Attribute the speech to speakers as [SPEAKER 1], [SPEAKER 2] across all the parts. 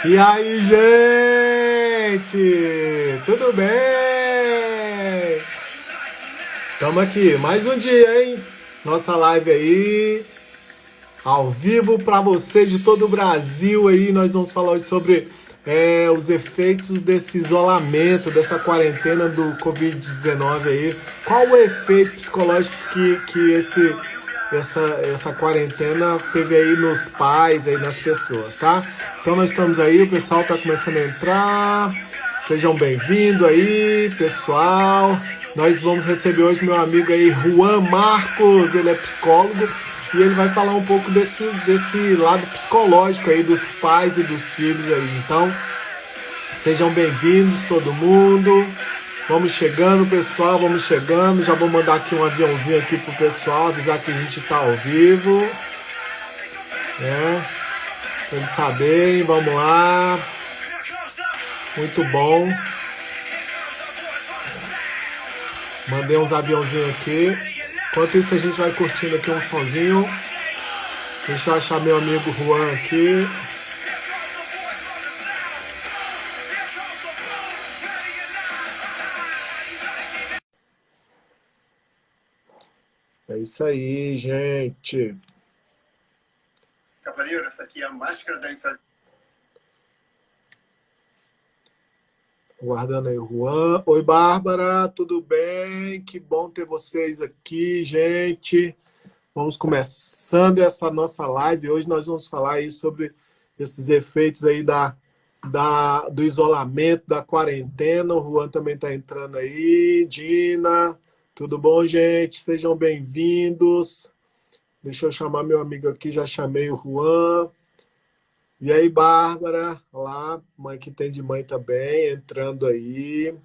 [SPEAKER 1] E aí, gente? Tudo bem? Estamos aqui, mais um dia, hein? Nossa live aí, ao vivo para você de todo o Brasil aí. Nós vamos falar hoje sobre os efeitos desse isolamento, dessa quarentena do Covid-19 aí. Qual o efeito psicológico essa quarentena teve aí nos pais, aí nas pessoas, tá? Então nós estamos aí, o pessoal está começando a entrar. Sejam bem-vindos aí, pessoal. Nós vamos receber hoje meu amigo aí, Juan Marcos. Ele é psicólogo e ele vai falar um pouco desse lado psicológico aí dos pais e dos filhos aí. Então, sejam bem-vindos todo mundo. Vamos chegando, pessoal, vamos chegando. Já vou mandar aqui um aviãozinho aqui pro pessoal, avisar que a gente tá ao vivo, né? Pra eles saberem, vamos lá. Muito bom. Mandei uns aviãozinhos aqui. Enquanto isso a gente vai curtindo aqui um sonzinho. Deixa eu achar meu amigo Juan aqui. É isso aí, gente. Cavaleiro, essa aqui é a máscara da insalubridade. Guardando aí o Juan. Oi, Bárbara, tudo bem? Que bom ter vocês aqui, gente. Vamos começando essa nossa live. Hoje nós vamos falar aí sobre esses efeitos aí do isolamento, da quarentena. O Juan também está entrando aí. Dina, tudo bom, gente? Sejam bem-vindos. Deixa eu chamar meu amigo aqui, já chamei o Juan. E aí, Bárbara? Olá, mãe que tem de mãe também, entrando aí.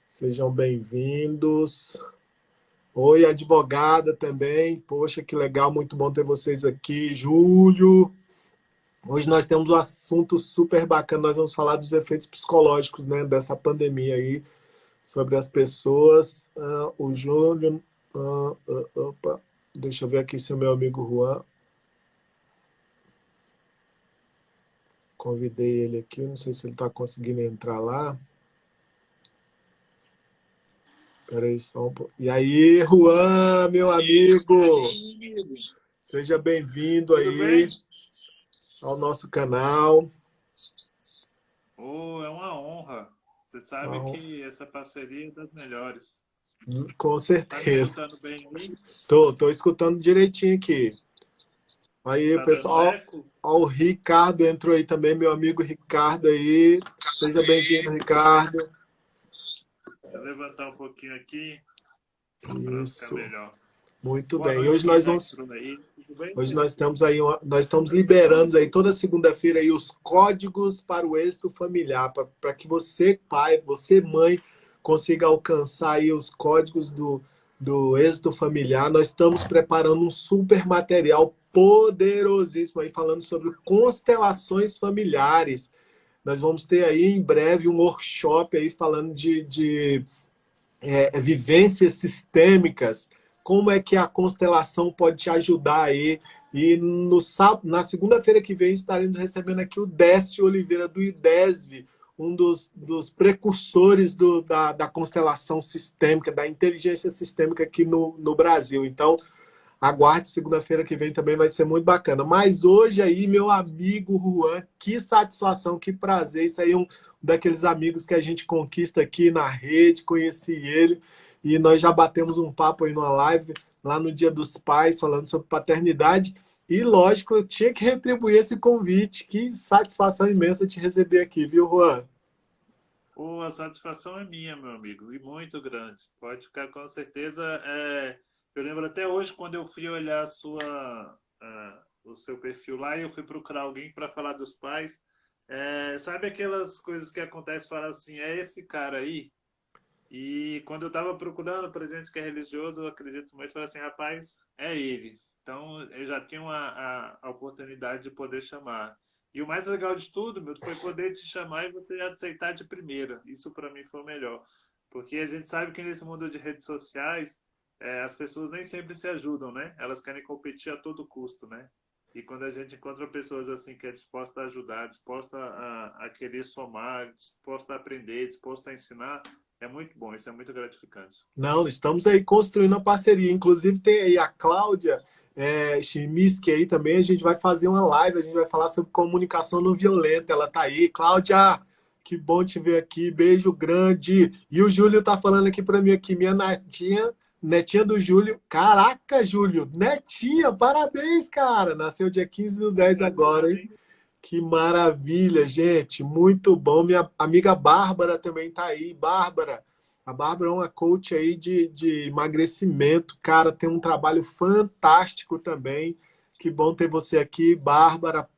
[SPEAKER 1] Sejam bem-vindos. Oi, advogada também. Poxa, que legal, muito bom ter vocês aqui. Júlio. Hoje nós temos um assunto super bacana. Nós vamos falar dos efeitos psicológicos, né, dessa pandemia aí, sobre as pessoas. O Júlio. Opa, deixa eu ver aqui se o meu amigo Juan. Convidei ele aqui, não sei se ele está conseguindo entrar lá. Peraí, só um pouco. E aí, Juan, meu amigo, seja bem-vindo
[SPEAKER 2] Tudo bem?
[SPEAKER 1] aí ao nosso canal.
[SPEAKER 2] Oh, é uma honra. Você sabe
[SPEAKER 1] Então,
[SPEAKER 2] que essa parceria é das melhores.
[SPEAKER 1] com
[SPEAKER 2] Tá me
[SPEAKER 1] certeza.
[SPEAKER 2] escutando bem aí?
[SPEAKER 1] Tô escutando direitinho aqui. Aí,
[SPEAKER 2] Tá dando
[SPEAKER 1] pessoal,
[SPEAKER 2] eco?
[SPEAKER 1] ó, o Ricardo entrou aí também, meu amigo Ricardo aí. Seja bem-vindo, Ricardo.
[SPEAKER 2] Deixa eu levantar um pouquinho aqui para ficar
[SPEAKER 1] Isso,
[SPEAKER 2] melhor.
[SPEAKER 1] muito
[SPEAKER 2] Boa
[SPEAKER 1] bem.
[SPEAKER 2] noite quem já entrou aí. Tudo bem,
[SPEAKER 1] Hoje
[SPEAKER 2] gente?
[SPEAKER 1] nós estamos aí, nós estamos liberando aí toda segunda-feira aí os códigos para o êxito familiar, para que você, pai, você, mãe, consiga alcançar aí os códigos do êxito familiar. Nós estamos preparando um super material poderosíssimo aí falando sobre constelações familiares. Nós vamos ter aí em breve um workshop aí falando de vivências sistêmicas, como é que a constelação pode te ajudar aí. E na segunda-feira que vem estaremos recebendo aqui o Décio Oliveira do IDESV, um dos precursores da constelação sistêmica, da inteligência sistêmica aqui no Brasil. Então, aguarde, segunda-feira que vem também vai ser muito bacana. Mas hoje aí, meu amigo Juan, que satisfação, que prazer. Isso aí é um daqueles amigos que a gente conquista aqui na rede, conheci ele e nós já batemos um papo aí numa live lá no Dia dos Pais, falando sobre paternidade. E lógico, eu tinha que retribuir esse convite. Que satisfação imensa te receber aqui, viu, Juan?
[SPEAKER 2] Oh, a satisfação é minha, meu amigo, e muito grande. Pode ficar com certeza. Eu lembro até hoje quando eu fui olhar o seu perfil lá e eu fui procurar alguém para falar dos pais. Sabe aquelas coisas que acontecem, falar assim, é esse cara aí? E quando eu estava procurando para gente que é religioso, eu acredito muito, falei assim, rapaz, é ele. Então eu já tinha a oportunidade de poder chamar. E o mais legal de tudo, meu, foi poder te chamar e você aceitar de primeira. Isso para mim foi o melhor. Porque a gente sabe que nesse mundo de redes sociais, as pessoas nem sempre se ajudam, né? Elas querem competir a todo custo, né? E quando a gente encontra pessoas assim que é disposta a ajudar, disposta a querer somar, disposta a aprender, disposta a ensinar, é muito bom, isso é muito gratificante.
[SPEAKER 1] Não, estamos aí construindo a parceria. Inclusive tem aí a Cláudia Chimiski aí também. A gente vai fazer uma live, a gente vai falar sobre comunicação não violenta. Ela tá aí. Cláudia, que bom te ver aqui. Beijo grande. E o Júlio tá falando aqui para mim aqui, minha netinha, netinha do Júlio. Caraca, Júlio, netinha, parabéns, cara. Nasceu dia 15/10 agora, hein? Que maravilha, gente. Muito bom. Minha amiga Bárbara também tá aí. Bárbara, a Bárbara é uma coach aí de emagrecimento. Cara, tem um trabalho fantástico também. Que bom ter você aqui, Bárbara.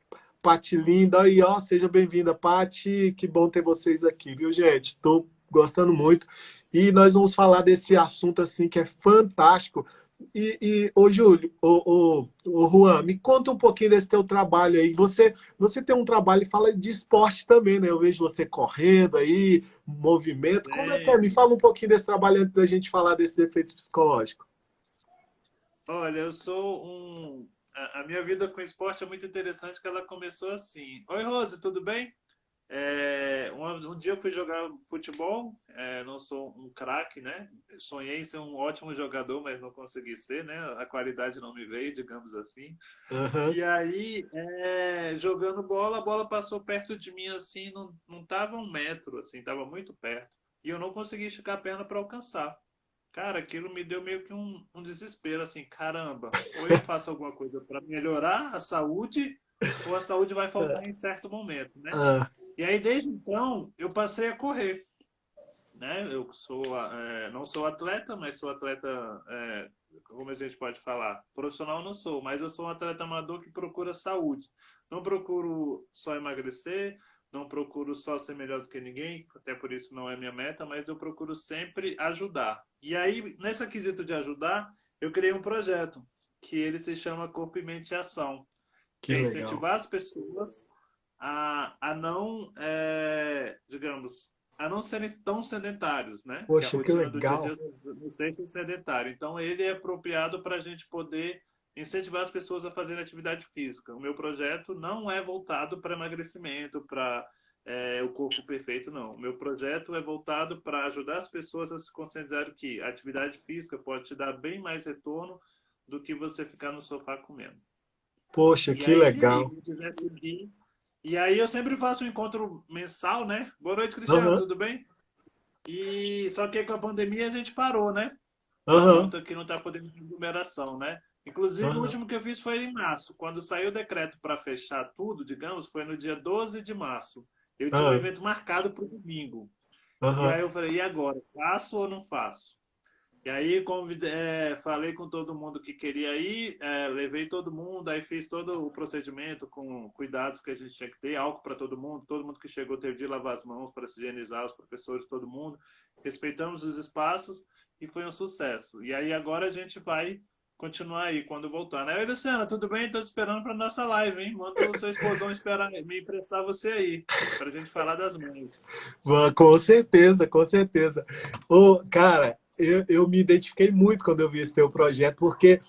[SPEAKER 1] Pati linda. Aí, ó, seja bem-vinda, Pati. Que bom ter vocês aqui, viu, gente? Tô gostando muito. E nós vamos falar desse assunto assim que é fantástico. Ô Júlio, ô Juan, me conta um pouquinho desse teu trabalho aí. Você tem um trabalho e fala de esporte também, né? Eu vejo você correndo aí, movimento. Como é que é? Me fala um pouquinho desse trabalho antes da gente falar desses efeitos psicológicos.
[SPEAKER 2] Olha, eu sou um. A minha vida com esporte é muito interessante, que ela começou assim. Oi, Rose, tudo bem? Um dia eu fui jogar futebol, não sou um craque, né? Sonhei em ser um ótimo jogador, mas não consegui ser, né? A qualidade não me veio, digamos assim.
[SPEAKER 1] Uhum.
[SPEAKER 2] E aí, jogando bola, a bola passou perto de mim assim, não tava 1 metro, assim, tava muito perto. E eu não consegui esticar a perna para alcançar. Cara, aquilo me deu meio que um desespero, assim, caramba, ou eu faço alguma coisa para melhorar a saúde, ou a saúde vai faltar em certo momento, né?
[SPEAKER 1] Ah,
[SPEAKER 2] E aí, desde então, eu passei a correr, né? Eu não sou atleta, mas sou atleta, como a gente pode falar, profissional não sou, mas eu sou um atleta amador que procura saúde. Não procuro só emagrecer, não procuro só ser melhor do que ninguém, até por isso não é minha meta, mas eu procuro sempre ajudar. E aí, nessa quesito de ajudar, eu criei um projeto que ele se chama Corpo e Mente em Ação, que
[SPEAKER 1] que
[SPEAKER 2] é
[SPEAKER 1] legal.
[SPEAKER 2] incentivar as pessoas a não, digamos, a não serem tão sedentários, né? Que a
[SPEAKER 1] Poxa, que
[SPEAKER 2] rotina do dia a
[SPEAKER 1] legal.
[SPEAKER 2] dia nos deixa sedentário. Então, ele é apropriado para a gente poder incentivar as pessoas a fazerem atividade física. O meu projeto não é voltado para emagrecimento, para o corpo perfeito, não. O meu projeto é voltado para ajudar as pessoas a se conscientizarem que a atividade física pode te dar bem mais retorno do que você ficar no sofá comendo.
[SPEAKER 1] Poxa,
[SPEAKER 2] E
[SPEAKER 1] que
[SPEAKER 2] aí,
[SPEAKER 1] legal.
[SPEAKER 2] quem quiser seguir. E aí eu sempre faço um encontro mensal, né? Boa noite, Cristiano,
[SPEAKER 1] Aham,
[SPEAKER 2] tudo bem? E só que com a pandemia a gente parou, né? Todo
[SPEAKER 1] aham,
[SPEAKER 2] mundo aqui não está podendo fazer aglomeração, né? Inclusive, o
[SPEAKER 1] aham,
[SPEAKER 2] último que eu fiz foi em março. Quando saiu o decreto para fechar tudo, digamos, foi no dia 12 de março. Eu tinha um
[SPEAKER 1] aham,
[SPEAKER 2] evento marcado para o domingo. E
[SPEAKER 1] aham.
[SPEAKER 2] aí eu falei, e agora? Faço ou não faço? E aí falei com todo mundo que queria ir, levei todo mundo, aí fiz todo o procedimento com cuidados que a gente tinha que ter, álcool para todo mundo que chegou teve de lavar as mãos para se higienizar, os professores, todo mundo. Respeitamos os espaços e foi um sucesso. E aí agora a gente vai continuar aí quando voltar, né? Oi, Luciana, tudo bem? Estou esperando para nossa live, hein? Manda o seu esposão esperar, me emprestar você aí, para a gente falar das mães.
[SPEAKER 1] Com certeza, com certeza. Ô, cara, eu me identifiquei muito quando eu vi esse teu projeto, porque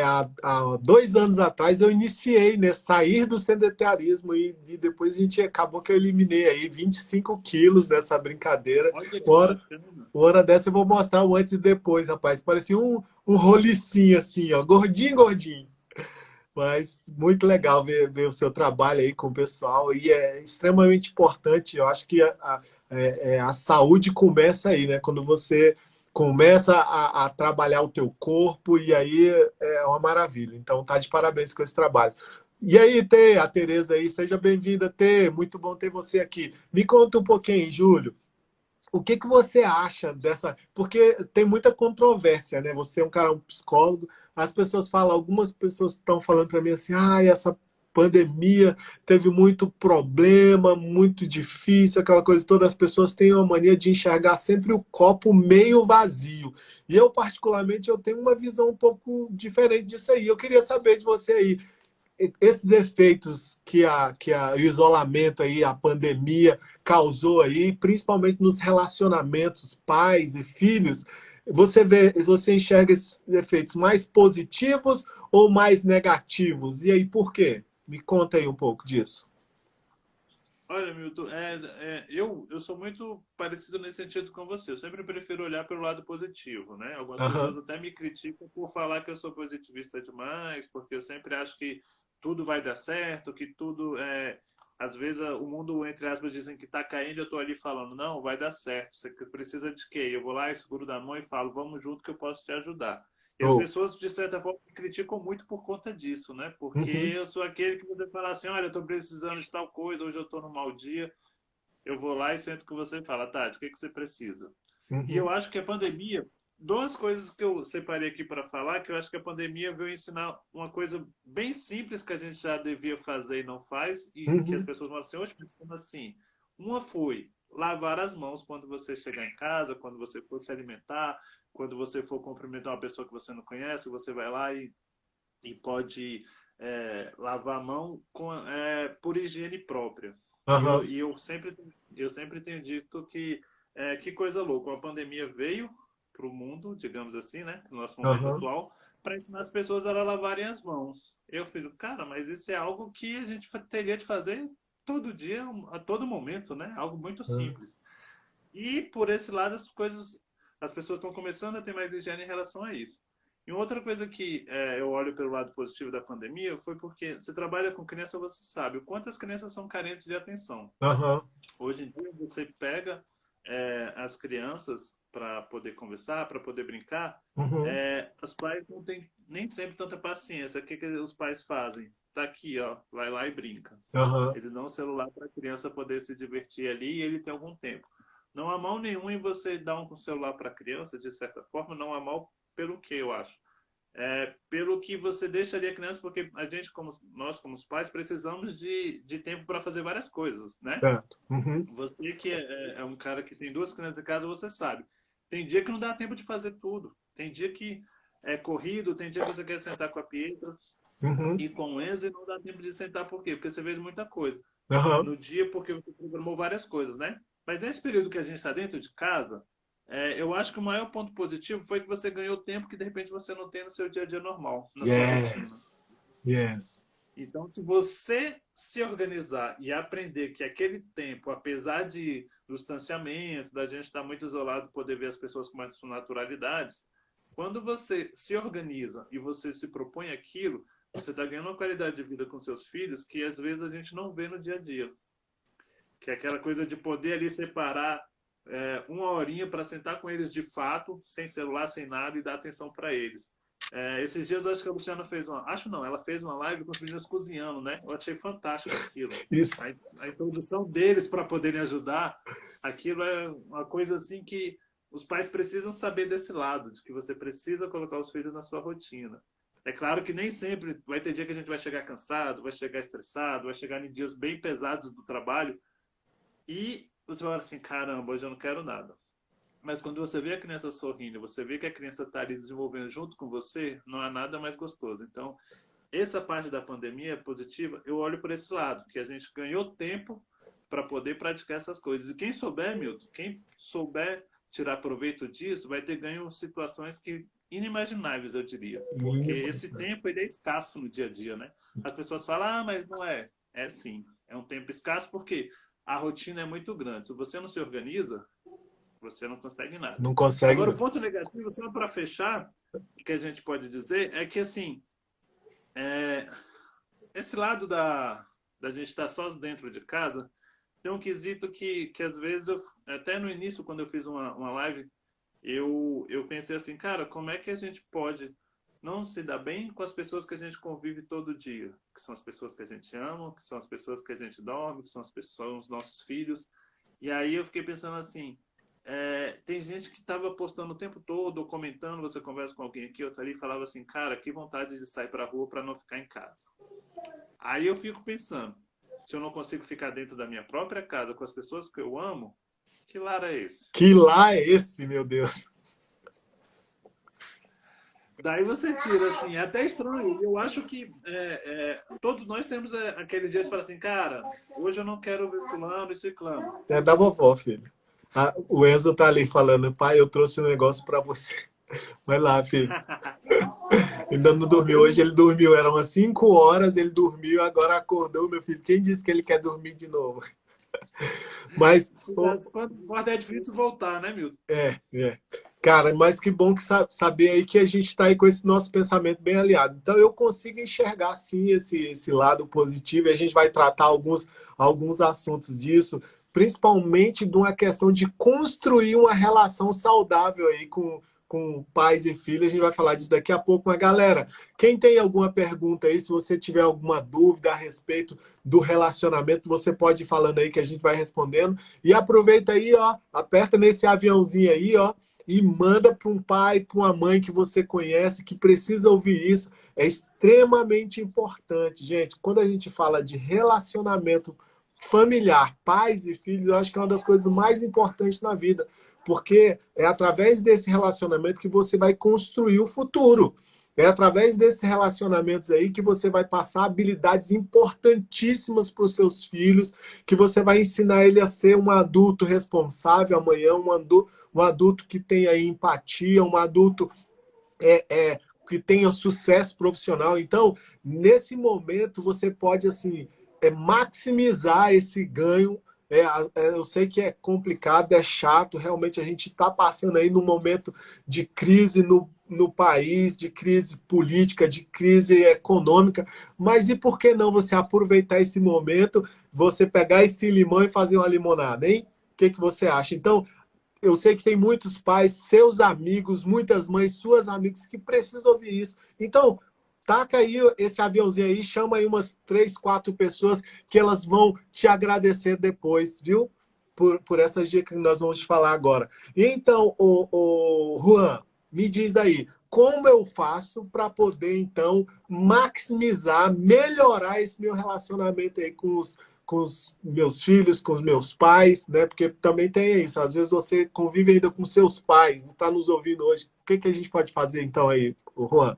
[SPEAKER 1] há 2 anos atrás eu iniciei, né, sair do sedentarismo e depois a gente acabou que eu eliminei aí 25 quilos nessa brincadeira.
[SPEAKER 2] Olha que
[SPEAKER 1] Uma hora,
[SPEAKER 2] bacana.
[SPEAKER 1] uma hora dessa eu vou mostrar o antes e depois, rapaz. Parecia um rolicinho assim, ó, gordinho, gordinho. Mas muito legal ver o seu trabalho aí com o pessoal e é extremamente importante. Eu acho que a saúde começa aí, né? Quando você começa a trabalhar o teu corpo e aí é uma maravilha. Então tá de parabéns com esse trabalho. E aí, Tê, a Tereza aí, seja bem-vinda, Tê. Muito bom ter você aqui. Me conta um pouquinho, Júlio. O que que você acha dessa? Porque tem muita controvérsia, né? Você é um cara, um psicólogo. As pessoas falam, algumas pessoas estão falando para mim assim, essa pandemia teve muito problema, muito difícil, aquela coisa toda. As pessoas têm uma mania de enxergar sempre o copo meio vazio. E eu, particularmente, eu tenho uma visão um pouco diferente disso aí. Eu queria saber de você aí esses efeitos o isolamento aí, a pandemia causou aí, principalmente nos relacionamentos pais e filhos, Você enxerga esses efeitos mais positivos ou mais negativos? E aí, por quê? Me conta aí um pouco disso.
[SPEAKER 2] Olha, Milton, eu sou muito parecido nesse sentido com você. Eu sempre prefiro olhar pelo lado positivo, né? Algumas pessoas
[SPEAKER 1] Aham,
[SPEAKER 2] até me criticam por falar que eu sou positivista demais, porque eu sempre acho que tudo vai dar certo, que tudo é. Às vezes o mundo, entre aspas, dizem que está caindo, eu estou ali falando, não, vai dar certo. Você precisa de quê? Eu vou lá, seguro da mão e falo, vamos junto que eu posso te ajudar. E as
[SPEAKER 1] oh,
[SPEAKER 2] pessoas, de certa forma, me criticam muito por conta disso, né? Porque
[SPEAKER 1] uhum,
[SPEAKER 2] eu sou aquele que você fala assim, olha, eu estou precisando de tal coisa, hoje eu estou num mau dia, eu vou lá e sento com você e falo, Tati, o que, que você precisa? E eu
[SPEAKER 1] uhum,
[SPEAKER 2] acho que a pandemia, duas coisas que eu separei aqui para falar, que eu acho que a pandemia veio ensinar uma coisa bem simples que a gente já devia fazer e não faz, e que as
[SPEAKER 1] uhum,
[SPEAKER 2] pessoas falam assim, hoje pensando assim. Uma foi lavar as mãos quando você chegar em casa, quando você for se alimentar, quando você for cumprimentar uma pessoa que você não conhece, você vai lá e pode lavar a mão por higiene própria. E eu,
[SPEAKER 1] aham,
[SPEAKER 2] e eu sempre tenho dito que coisa louca, a pandemia veio para o mundo, digamos assim, né, no nosso momento
[SPEAKER 1] aham,
[SPEAKER 2] atual, para ensinar as pessoas a lavarem as mãos. Eu fico, cara, mas isso é algo que a gente teria de fazer todo dia, a todo momento, né? Algo muito
[SPEAKER 1] aham,
[SPEAKER 2] simples. E por esse lado as pessoas estão começando a ter mais higiene em relação a isso. E outra coisa que eu olho pelo lado positivo da pandemia foi porque você trabalha com criança, você sabe o quanto as crianças são carentes de atenção.
[SPEAKER 1] aham,
[SPEAKER 2] Hoje em dia você pega as crianças para poder conversar, para poder brincar,
[SPEAKER 1] uhum,
[SPEAKER 2] os pais não têm nem sempre tanta paciência. O que, que os pais fazem? Tá aqui, ó, vai lá e brinca.
[SPEAKER 1] aham,
[SPEAKER 2] Eles dão o celular para a criança poder se divertir ali e ele tem algum tempo. Não há mal nenhum em você dar um celular para a criança, de certa forma, não há mal pelo que eu acho. Pelo que você deixaria a criança, porque a gente, nós como os pais, precisamos de tempo para fazer várias coisas, né?
[SPEAKER 1] certo, uhum,
[SPEAKER 2] Você que é um cara que tem duas crianças em casa, você sabe. Tem dia que não dá tempo de fazer tudo. Tem dia que é corrido, tem dia que você quer sentar com a Pietra
[SPEAKER 1] uhum,
[SPEAKER 2] e com o Enzo e não dá tempo de sentar por quê? Porque você fez muita coisa
[SPEAKER 1] aham,
[SPEAKER 2] no dia porque você programou várias coisas, né? Mas nesse período que a gente está dentro de casa, eu acho que o maior ponto positivo foi que você ganhou tempo que de repente você não tem no seu dia a dia normal, na sua rotina.
[SPEAKER 1] yes, yes,
[SPEAKER 2] Então, se você se organizar e aprender que aquele tempo, apesar do distanciamento, da gente estar muito isolado, poder ver as pessoas com mais naturalidades, quando você se organiza e você se propõe aquilo, você está ganhando uma qualidade de vida com seus filhos que às vezes a gente não vê no dia a dia, que é aquela coisa de poder ali separar uma horinha para sentar com eles de fato, sem celular, sem nada, e dar atenção para eles. Esses dias eu acho que a Luciana fez uma. Acho não, ela fez uma live com os meninos cozinhando, né? Eu achei fantástico aquilo.
[SPEAKER 1] isso,
[SPEAKER 2] A introdução deles para poderem ajudar, aquilo é uma coisa assim que os pais precisam saber desse lado, de que você precisa colocar os filhos na sua rotina. É claro que nem sempre vai ter dia que a gente vai chegar cansado, vai chegar estressado, vai chegar em dias bem pesados do trabalho, e você vai falar assim, caramba, hoje eu não quero nada. Mas quando você vê a criança sorrindo, você vê que a criança está ali desenvolvendo junto com você, não há nada mais gostoso. Então, essa parte da pandemia positiva, eu olho por esse lado, que a gente ganhou tempo para poder praticar essas coisas. E quem souber, Milton, quem souber tirar proveito disso, vai ter ganho situações que inimagináveis, eu diria. Porque esse tempo ele é escasso no dia a dia, né? As pessoas falam, ah, mas não é. É sim. É um tempo escasso porque a rotina é muito grande. Se você não se organiza, você não consegue nada.
[SPEAKER 1] não consegue,
[SPEAKER 2] Agora, o
[SPEAKER 1] não.
[SPEAKER 2] ponto negativo, só para fechar, que a gente pode dizer, é que, assim, é, esse lado da gente estar só dentro de casa, tem um quesito que às vezes, até no início, quando eu fiz uma live, eu pensei assim, cara, como é que a gente pode não se dar bem com as pessoas que a gente convive todo dia? Que são as pessoas que a gente ama, que são as pessoas que a gente dorme, que são as pessoas, os nossos filhos. E aí eu fiquei pensando assim, tem gente que estava postando o tempo todo, ou comentando, você conversa com alguém aqui, outra ali, e falava assim, cara, que vontade de sair para a rua para não ficar em casa. Aí eu fico pensando, se eu não consigo ficar dentro da minha própria casa com as pessoas que eu amo, que lar é esse?
[SPEAKER 1] Que lá é esse, meu Deus?
[SPEAKER 2] Daí você tira, assim, é até estranho. Eu acho que todos nós temos aquele dia de falar assim, cara, hoje eu não quero ver fulano e ciclano.
[SPEAKER 1] É da vovó, filho. O Enzo tá ali falando, pai, eu trouxe um negócio para você. Vai lá, filho. Ainda não dormiu. Hoje ele dormiu, eram umas 5 horas, ele dormiu, agora acordou, meu filho. Quem disse que ele quer dormir de novo? Mas,
[SPEAKER 2] Quando é difícil voltar, né, Milton?
[SPEAKER 1] é. Cara, mas que bom que saber aí que a gente está aí com esse nosso pensamento bem aliado. Então eu consigo enxergar sim esse lado positivo e a gente vai tratar alguns assuntos disso, principalmente de uma questão de construir uma relação saudável aí com pais e filhos. A gente vai falar disso daqui a pouco. Mas, galera, quem tem alguma pergunta aí, se você tiver alguma dúvida a respeito do relacionamento, você pode ir falando aí que a gente vai respondendo. E aproveita aí, ó, aperta nesse aviãozinho aí, ó, e manda para um pai, para uma mãe que você conhece, que precisa ouvir isso. É extremamente importante, gente. Quando a gente fala de relacionamento familiar, pais e filhos, eu acho que é uma das coisas mais importantes na vida, porque é através desse relacionamento que você vai construir o futuro. É através desses relacionamentos aí que você vai passar habilidades importantíssimas para os seus filhos, que você vai ensinar ele a ser um adulto responsável amanhã, um adulto que tenha empatia, um adulto que tenha sucesso profissional. Então, nesse momento, você pode assim maximizar esse ganho. Eu sei que é complicado, é chato, realmente a gente está passando aí num momento de crise no país, de crise política, de crise econômica, mas e por que não você aproveitar esse momento, você pegar esse limão e fazer uma limonada, hein? O que você acha? Então, eu sei que tem muitos pais, seus amigos, muitas mães, suas amigas que precisam ouvir isso. Então, taca aí esse aviãozinho aí, chama aí umas 3, 4 pessoas que elas vão te agradecer depois, viu? Por essas dicas que nós vamos te falar agora. E então, o Juan, me diz aí, como eu faço para poder, então, maximizar, melhorar esse meu relacionamento aí com os meus filhos, com os meus pais, né? Porque também tem isso. Às vezes você convive ainda com seus pais e está nos ouvindo hoje. O que a gente pode fazer então aí, Juan?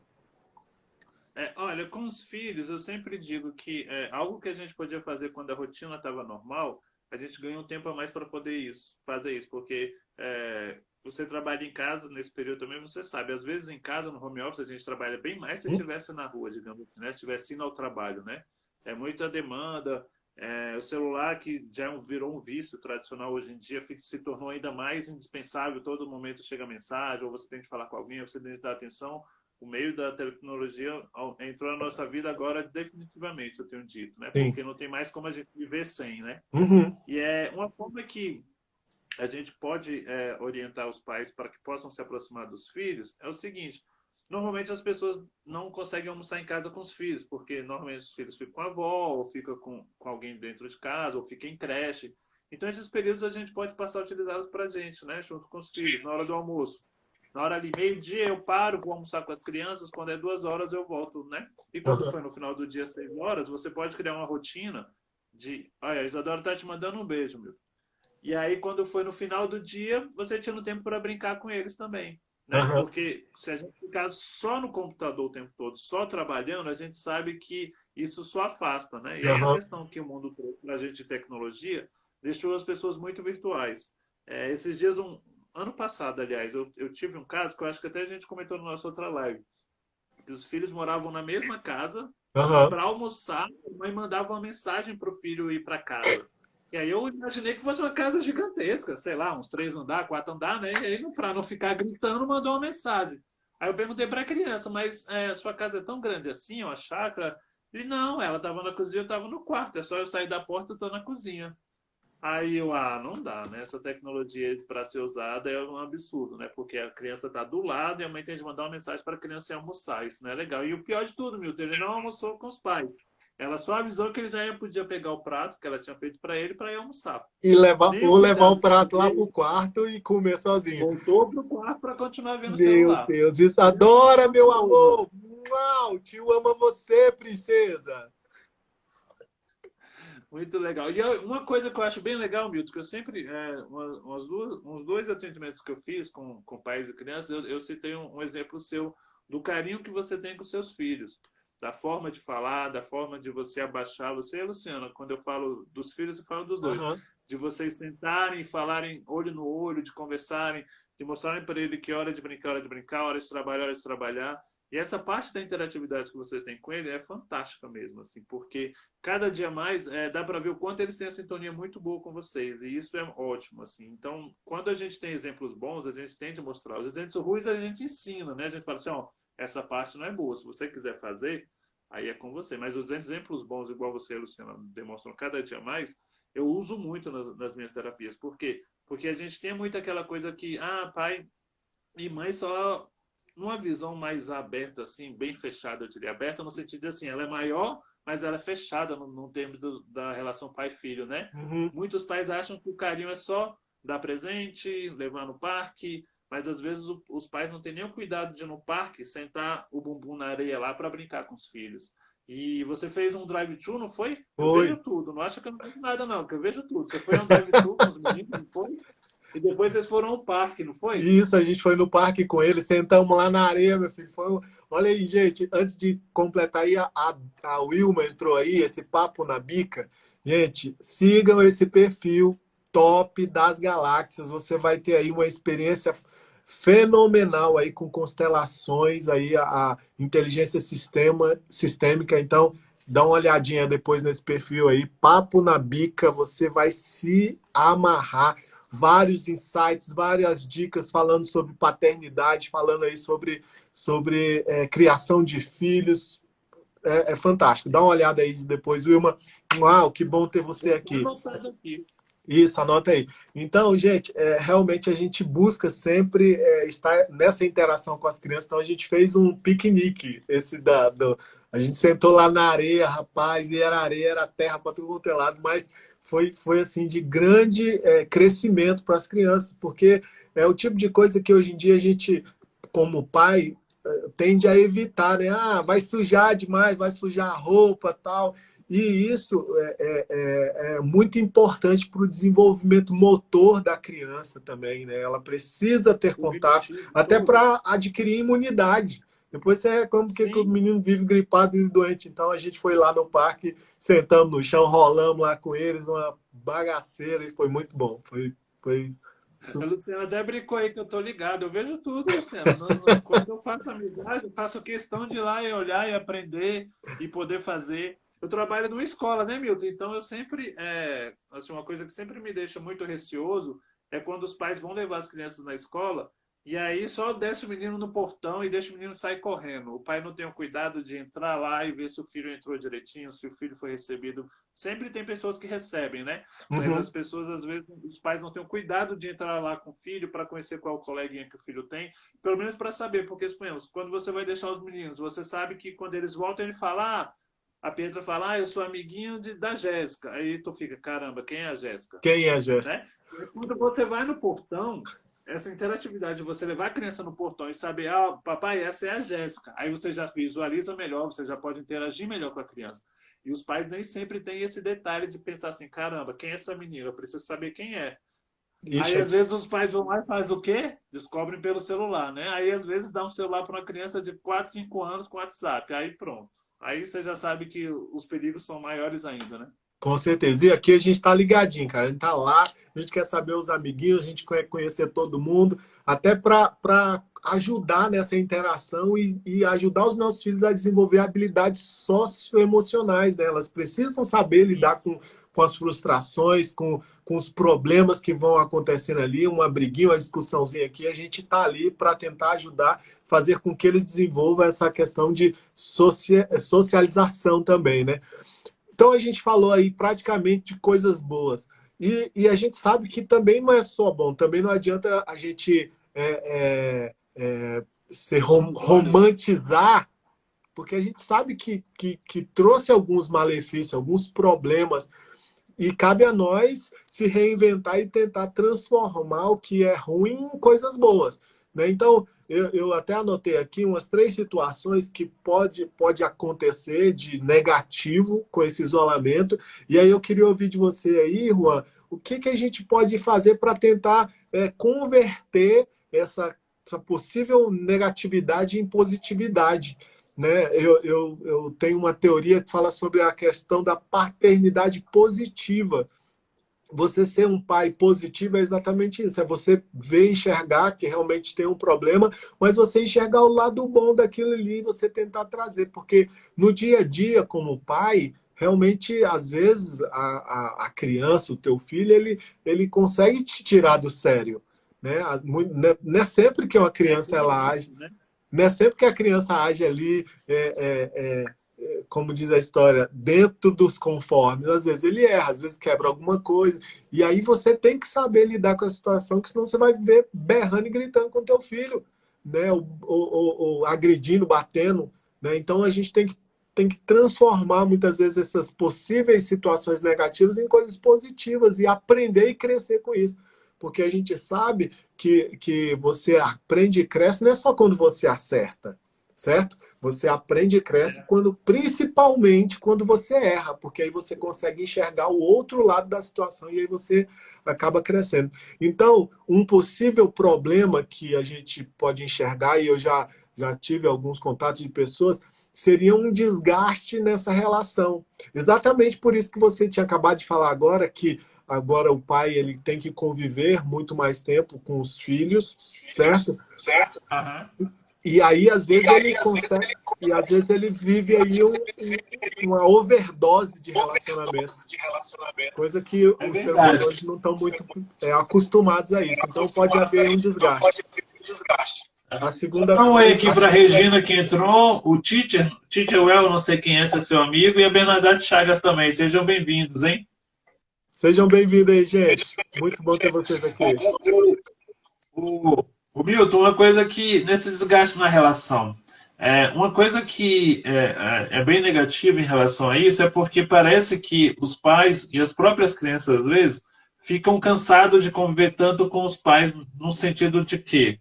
[SPEAKER 2] Olha, com os filhos, eu sempre digo que algo que a gente podia fazer quando a rotina estava normal, a gente ganha um tempo a mais para poder fazer isso, porque você trabalha em casa nesse período também, você sabe, às vezes em casa, no home office, a gente trabalha bem mais se estivesse na rua, digamos assim, né? Se estivesse indo ao trabalho, né? É muita demanda, o celular, que já virou um vício tradicional hoje em dia, se tornou ainda mais indispensável. Todo momento chega mensagem, ou você tem que falar com alguém, ou você tem que dar atenção. O meio da tecnologia entrou na nossa vida agora definitivamente, eu tenho dito, né?
[SPEAKER 1] Sim.
[SPEAKER 2] Porque não tem mais como a gente viver sem, né?
[SPEAKER 1] Uhum.
[SPEAKER 2] E é uma forma que a gente pode orientar os pais para que possam se aproximar dos filhos é o seguinte: normalmente as pessoas não conseguem almoçar em casa com os filhos, porque normalmente os filhos ficam com a avó, ou ficam com alguém dentro de casa, ou ficam em creche. Então, esses períodos a gente pode passar a utilizá-los para a gente, né? Junto com os filhos, na hora do almoço. Na hora ali, meio-dia, eu paro, vou almoçar com as crianças. Quando é 2 horas, eu volto, né? E quando
[SPEAKER 1] Uhum.
[SPEAKER 2] foi no final do dia, 6 horas, você pode criar uma rotina de. Olha, a Isadora tá te mandando um beijo, meu. E aí, quando foi no final do dia, você tinha tempo para brincar com eles também, né?
[SPEAKER 1] Uhum.
[SPEAKER 2] Porque se a gente ficar só no computador o tempo todo, só trabalhando, a gente sabe que isso só afasta, né? E essa
[SPEAKER 1] Uhum.
[SPEAKER 2] questão que o mundo trouxe para a gente de tecnologia deixou as pessoas muito virtuais. Esses dias, ano passado, aliás, eu tive um caso que eu acho que até a gente comentou na nossa outra live, que os filhos moravam na mesma casa e
[SPEAKER 1] Uhum.
[SPEAKER 2] para almoçar, a mãe mandava uma mensagem para o filho ir para casa. E aí eu imaginei que fosse uma casa gigantesca, sei lá, uns 3 andares, 4 andares, né? E aí, para não ficar gritando, mandou uma mensagem. Aí eu perguntei para a criança, mas sua casa é tão grande assim, uma chácara? Ele, não, ela estava na cozinha, eu estava no quarto. É só eu sair da porta, eu estou na cozinha. Aí não dá, né? Essa tecnologia para ser usada é um absurdo, né? Porque a criança está do lado e a mãe tem de mandar uma mensagem para a criança ir almoçar. Isso não é legal. E o pior de tudo, Milton, ele não almoçou com os pais. Ela só avisou que ele já podia pegar o prato que ela tinha feito para ir almoçar.
[SPEAKER 1] E
[SPEAKER 2] Nem o
[SPEAKER 1] levar o
[SPEAKER 2] cuidado que ele
[SPEAKER 1] prato lá pro
[SPEAKER 2] teve,
[SPEAKER 1] quarto e comer sozinho.
[SPEAKER 2] voltou pro quarto para continuar vendo o
[SPEAKER 1] Meu
[SPEAKER 2] celular.
[SPEAKER 1] Deus,
[SPEAKER 2] Ele almoçou
[SPEAKER 1] Isadora, meu
[SPEAKER 2] ansioso.
[SPEAKER 1] amor! Uau, tio ama você, princesa!
[SPEAKER 2] Muito legal. E uma coisa que eu acho bem legal, Milton, que eu sempre, uns dois atendimentos que eu fiz com pais e crianças, eu citei um exemplo seu do carinho que você tem com seus filhos. da forma de falar, da forma de você abaixar. Você, Luciana, quando eu falo dos filhos, eu falo dos dois.
[SPEAKER 1] Aham.
[SPEAKER 2] De vocês sentarem, falarem olho no olho, de conversarem, de mostrarem para ele que é hora de brincar, hora de trabalhar, hora de trabalhar. E essa parte da interatividade que vocês têm com ele é fantástica mesmo, assim, porque cada dia mais dá para ver o quanto eles têm a sintonia muito boa com vocês, e isso é ótimo, assim. Então, quando a gente tem exemplos bons, a gente tende a mostrar. Os exemplos ruins a gente ensina, né? A gente fala assim, ó, essa parte não é boa, se você quiser fazer, aí é com você. Mas os exemplos bons, igual você, Luciana, demonstram cada dia mais, eu uso muito nas minhas terapias. Por quê? Porque a gente tem muito aquela coisa que, pai e mãe só numa visão mais aberta, assim, bem fechada, eu diria. Aberta no sentido de, assim, ela é maior, mas ela é fechada no termo da relação pai-filho, né?
[SPEAKER 1] Uhum.
[SPEAKER 2] Muitos pais acham que o carinho é só dar presente, levar no parque, mas às vezes os pais não têm nem o cuidado de ir no parque, sentar o bumbum na areia lá para brincar com os filhos. E você fez um drive-thru, não foi? Eu
[SPEAKER 1] Foi.
[SPEAKER 2] vejo tudo. Não acha que eu não vejo nada, não, que eu vejo tudo. Você foi a um drive-thru com os meninos, não foi? E depois vocês foram ao parque, não foi?
[SPEAKER 1] Isso, a gente foi no parque com ele, sentamos lá na areia, meu filho. Olha aí, gente, antes de completar aí, a Wilma entrou aí, esse papo na bica. Gente, sigam esse perfil top das galáxias. Você vai ter aí uma experiência fenomenal aí com constelações, aí a inteligência sistêmica. Então, dá uma olhadinha depois nesse perfil aí, papo na bica, você vai se amarrar. Vários insights, várias dicas falando sobre paternidade, falando aí sobre criação de filhos. É fantástico. Dá uma olhada aí depois, Wilma. Uau, que bom ter você aqui.
[SPEAKER 2] Aqui.
[SPEAKER 1] Isso, anota aí. Então, gente, realmente a gente busca sempre estar nessa interação com as crianças. Então, a gente fez um piquenique, a gente sentou lá na areia, rapaz, e era areia, era terra para todo quanto é lado, mas foi assim de grande crescimento para as crianças, porque é o tipo de coisa que hoje em dia a gente, como pai, tende a evitar, né? Vai sujar demais, vai sujar a roupa, tal. E isso é muito importante para o desenvolvimento motor da criança também, né? Ela precisa ter contato, até para adquirir imunidade. Depois você reclama porque que o menino vive gripado e doente. Então a gente foi lá no parque, sentamos no chão, rolamos lá com eles, uma bagaceira, e foi muito bom. Foi
[SPEAKER 2] A Luciana até brincou aí que eu tô ligado. Eu vejo tudo, Luciana. Quando eu faço amizade, eu faço questão de ir lá e olhar e aprender e poder fazer. Eu trabalho numa escola, né, Milton? Então eu sempre. Assim, uma coisa que sempre me deixa muito receoso é quando os pais vão levar as crianças na escola e aí só desce o menino no portão e deixa o menino sair correndo. O pai não tem o cuidado de entrar lá e ver se o filho entrou direitinho, se o filho foi recebido. Sempre tem pessoas que recebem, né? Mas as pessoas, às vezes, os pais não têm o cuidado de entrar lá com o filho para conhecer qual coleguinha que o filho tem, pelo menos para saber, porque, suponhamos, quando você vai deixar os meninos, você sabe que quando eles voltam, ele fala, a Pietra fala, eu sou amiguinho da Jéssica. Aí tu fica, caramba, quem é a Jéssica?
[SPEAKER 1] Quem é a Jéssica?
[SPEAKER 2] Né? E quando você vai no portão, essa interatividade de você levar a criança no portão e saber, papai, essa é a Jéssica. Aí você já visualiza melhor, você já pode interagir melhor com a criança. E os pais nem sempre têm esse detalhe de pensar assim, caramba, quem é essa menina? Eu preciso saber quem é. Aí, às vezes, os pais vão lá e fazem o quê? Descobrem pelo celular, né? Aí, às vezes, dá um celular para uma criança de 4, 5 anos com WhatsApp. Aí, pronto. Aí você já sabe que os perigos são maiores ainda, né?
[SPEAKER 1] Com certeza. E aqui a gente está ligadinho, cara. A gente está lá, a gente quer saber os amiguinhos, a gente quer conhecer todo mundo, até para ajudar nessa interação e ajudar os nossos filhos a desenvolver habilidades socioemocionais, né? Elas precisam saber lidar com as frustrações, com os problemas que vão acontecendo ali, uma briguinha, uma discussãozinha aqui. A gente está ali para tentar ajudar, fazer com que eles desenvolvam essa questão de socialização também, né? Então a gente falou aí praticamente de coisas boas. E a gente sabe que também não é só bom, também não adianta a gente se romantizar, porque a gente sabe que trouxe alguns malefícios, alguns problemas, e cabe a nós se reinventar e tentar transformar o que é ruim em coisas boas, né? Então, eu até anotei aqui umas 3 situações que pode acontecer de negativo com esse isolamento. E aí eu queria ouvir de você aí, Juan, o que a gente pode fazer para tentar converter essa possível negatividade em positividade. né? Eu tenho uma teoria que fala sobre a questão da paternidade positiva. Você ser um pai positivo é exatamente isso, é você ver, enxergar que realmente tem um problema, mas você enxergar o lado bom daquilo ali e você tentar trazer, porque no dia a dia, como pai, realmente, às vezes, a criança, o teu filho, ele consegue te tirar do sério, né? Não é sempre que uma criança ela age,
[SPEAKER 2] né?
[SPEAKER 1] não é sempre que a criança age ali, como diz a história, dentro dos conformes. Às vezes ele erra, às vezes quebra alguma coisa. E aí você tem que saber lidar com a situação, que senão você vai viver berrando e gritando com o teu filho, né? Ou agredindo, batendo. Né? Então a gente tem que transformar muitas vezes essas possíveis situações negativas em coisas positivas e aprender e crescer com isso. Porque a gente sabe que você aprende e cresce não é só quando você acerta, certo? Você aprende e cresce principalmente quando você erra, porque aí você consegue enxergar o outro lado da situação e aí você acaba crescendo. Então, um possível problema que a gente pode enxergar, e eu já tive alguns contatos de pessoas, seria um desgaste nessa relação. Exatamente por isso que você tinha acabado de falar agora, que agora o pai ele tem que conviver muito mais tempo com os filhos, certo?
[SPEAKER 2] Certo. Uhum.
[SPEAKER 1] E aí, às vezes, ele consegue. E às vezes ele vive aí uma overdose de relacionamento. Coisa que os seres humanos não estão muito acostumados a isso. Então pode haver um desgaste. A segunda
[SPEAKER 2] então, aqui para a Regina que entrou, o Teacher Well, não sei quem é, esse é seu amigo, e a Bernadette Chagas também. Sejam bem-vindos, hein?
[SPEAKER 1] Sejam bem-vindos aí, gente. Muito bom ter vocês aqui.
[SPEAKER 2] O Milton, uma coisa que, nesse desgaste na relação, uma coisa que é bem negativa em relação a isso é porque parece que os pais e as próprias crianças, às vezes, ficam cansados de conviver tanto com os pais, no sentido de que,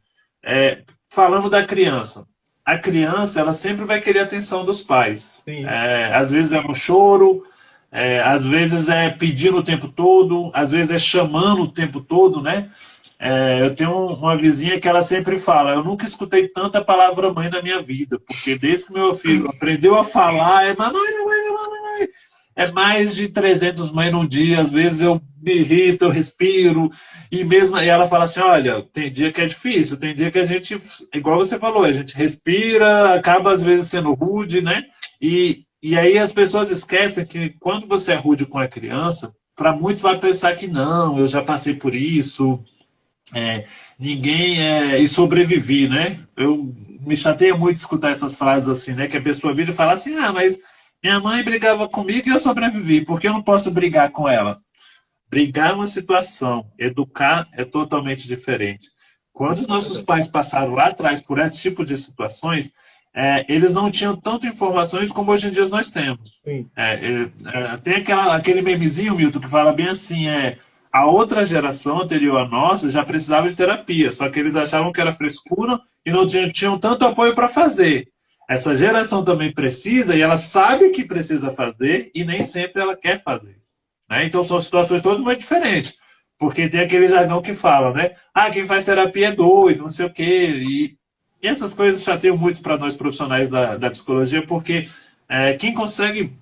[SPEAKER 2] falando da criança, a criança ela sempre vai querer a atenção dos pais. Às vezes é no choro, às vezes é pedindo o tempo todo, às vezes é chamando o tempo todo, né? Eu tenho uma vizinha que ela sempre fala, eu nunca escutei tanta palavra mãe na minha vida, porque desde que meu filho aprendeu a falar, mamãe, é mais de 300 mães num dia, às vezes eu me irrito, eu respiro, e ela fala assim, olha, tem dia que é difícil, tem dia que a gente, igual você falou, a gente respira, acaba às vezes sendo rude, né? E aí as pessoas esquecem que quando você é rude com a criança, para muitos vai pensar que não, eu já passei por isso, e sobrevivi, né? Eu me chateia muito escutar essas frases assim, né? Que a pessoa vira e fala assim, mas minha mãe brigava comigo e eu sobrevivi, por que eu não posso brigar com ela? Brigar é uma situação, educar é totalmente diferente. Quando os nossos pais passaram lá atrás por esse tipo de situações, eles não tinham tantas informações como hoje em dia nós temos. Tem aquele memezinho, Milton, que fala bem assim, a outra geração anterior à nossa já precisava de terapia, só que eles achavam que era frescura e não tinham tanto apoio para fazer. Essa geração também precisa e ela sabe que precisa fazer e nem sempre ela quer fazer. Né? Então são situações totalmente diferentes. Porque tem aquele jargão que fala, né? Quem faz terapia é doido, não sei o quê. E essas coisas chateiam muito para nós profissionais da psicologia, porque quem consegue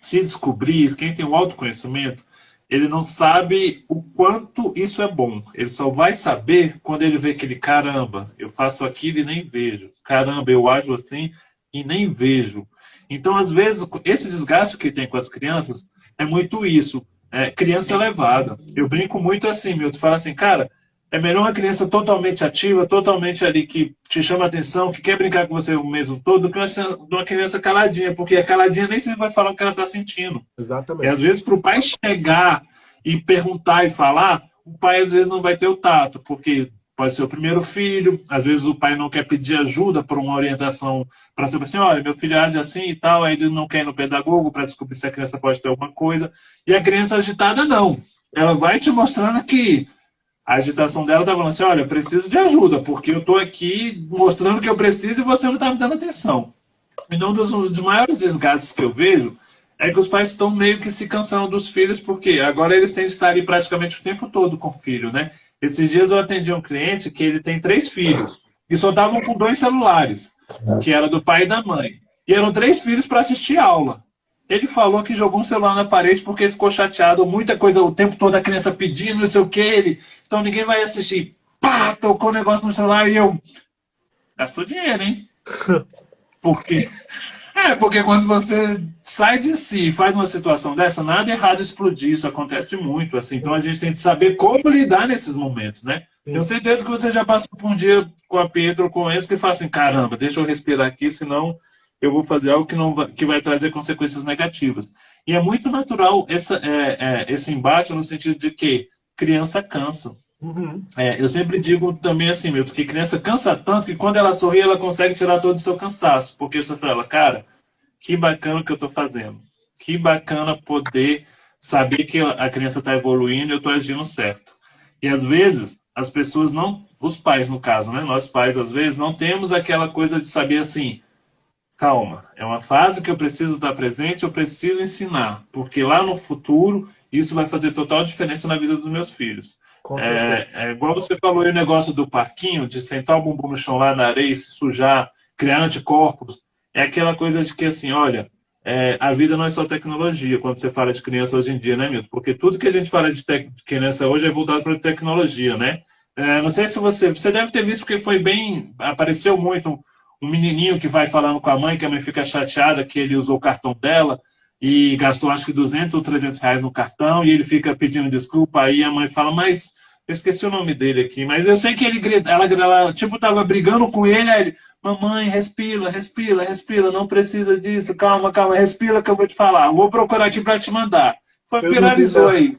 [SPEAKER 2] se descobrir, quem tem o autoconhecimento, ele não sabe o quanto isso é bom. Ele só vai saber quando ele vê aquele, caramba, eu faço aquilo e nem vejo. Caramba, eu ajo assim e nem vejo. Então, às vezes, esse desgaste que tem com as crianças é muito isso. Criança elevada. Eu brinco muito assim, Milton. Falo assim, cara, é melhor uma criança totalmente ativa, totalmente ali, que te chama a atenção, que quer brincar com você o mesmo todo, do que uma criança caladinha, porque a caladinha nem sempre vai falar o que ela está sentindo.
[SPEAKER 1] Exatamente.
[SPEAKER 2] E às vezes, para o pai chegar e perguntar e falar, o pai às vezes não vai ter o tato, porque pode ser o primeiro filho, às vezes o pai não quer pedir ajuda para uma orientação, para saber assim, olha, meu filho age assim e tal, aí ele não quer ir no pedagogo para descobrir se a criança pode ter alguma coisa. E a criança agitada, não. Ela vai te mostrando que a agitação dela está falando assim, olha, eu preciso de ajuda, porque eu estou aqui mostrando que eu preciso e você não está me dando atenção. E um dos maiores desgastes que eu vejo é que os pais estão meio que se cansando dos filhos, porque agora eles têm de estar ali praticamente o tempo todo com o filho, né? Esses dias eu atendi um cliente que ele tem 3 filhos e só estavam com 2 celulares, que era do pai e da mãe.
[SPEAKER 3] E eram 3 filhos para assistir aula. Ele falou que jogou um celular na parede porque ele ficou chateado, muita coisa, o tempo todo a criança pedindo, não sei o que, então ninguém vai assistir. Pá, tocou o negócio no celular e eu... Gastou dinheiro, hein? Porque... porque quando você sai de si e faz uma situação dessa, nada errado explodir, isso acontece muito, assim. Então a gente tem que saber como lidar nesses momentos, né? Tenho certeza que você já passou por um dia com a Pedro, com esse, que fala assim, caramba, deixa eu respirar aqui, senão eu vou fazer algo que vai trazer consequências negativas. E é muito natural esse embate no sentido de que criança cansa. Eu sempre digo também assim, Milton, que criança cansa tanto que quando ela sorri, ela consegue tirar todo o seu cansaço. Porque você fala, cara, que bacana o que eu estou fazendo. Que bacana poder saber que a criança está evoluindo e eu estou agindo certo. E às vezes, as pessoas não, os pais no caso, né? Nós pais, às vezes, não temos aquela coisa de saber assim, calma, é uma fase que eu preciso estar presente, eu preciso ensinar, porque lá no futuro isso vai fazer total diferença na vida dos meus filhos.
[SPEAKER 1] Com certeza.
[SPEAKER 3] Igual você falou aí o negócio do parquinho, de sentar o bumbum no chão lá na areia, se sujar, criar anticorpos, é aquela coisa de que assim, olha, a vida não é só tecnologia, quando você fala de criança hoje em dia, né, Milton? Porque tudo que a gente fala de criança hoje é voltado para a tecnologia, né? Não sei se você deve ter visto, porque foi bem, apareceu muito um menininho que vai falando com a mãe, que a mãe fica chateada que ele usou o cartão dela e gastou acho que 200 ou 300 reais no cartão e ele fica pedindo desculpa, aí a mãe fala, mas eu esqueci o nome dele aqui, mas eu sei que ele grita, ela tipo tava brigando com ele, aí ele, mamãe, respira, respira, respira, não precisa disso, calma, calma, respira que eu vou te falar, eu vou procurar aqui para te mandar. Viralizou aí.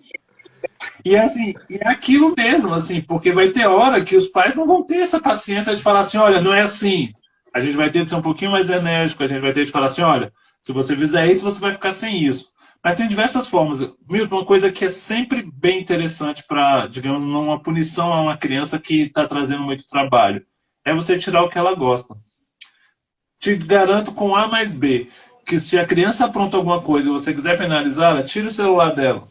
[SPEAKER 3] E assim, é aquilo mesmo, assim, porque vai ter hora que os pais não vão ter essa paciência de falar assim, olha, não é assim. A gente vai ter de ser um pouquinho mais enérgico, a gente vai ter de falar assim, olha, se você fizer isso, você vai ficar sem isso. Mas tem diversas formas. Milton, uma coisa que é sempre bem interessante para, digamos, uma punição a uma criança que está trazendo muito trabalho, é você tirar o que ela gosta. Te garanto com A mais B, que se a criança apronta alguma coisa e você quiser penalizá-la, tire o celular dela.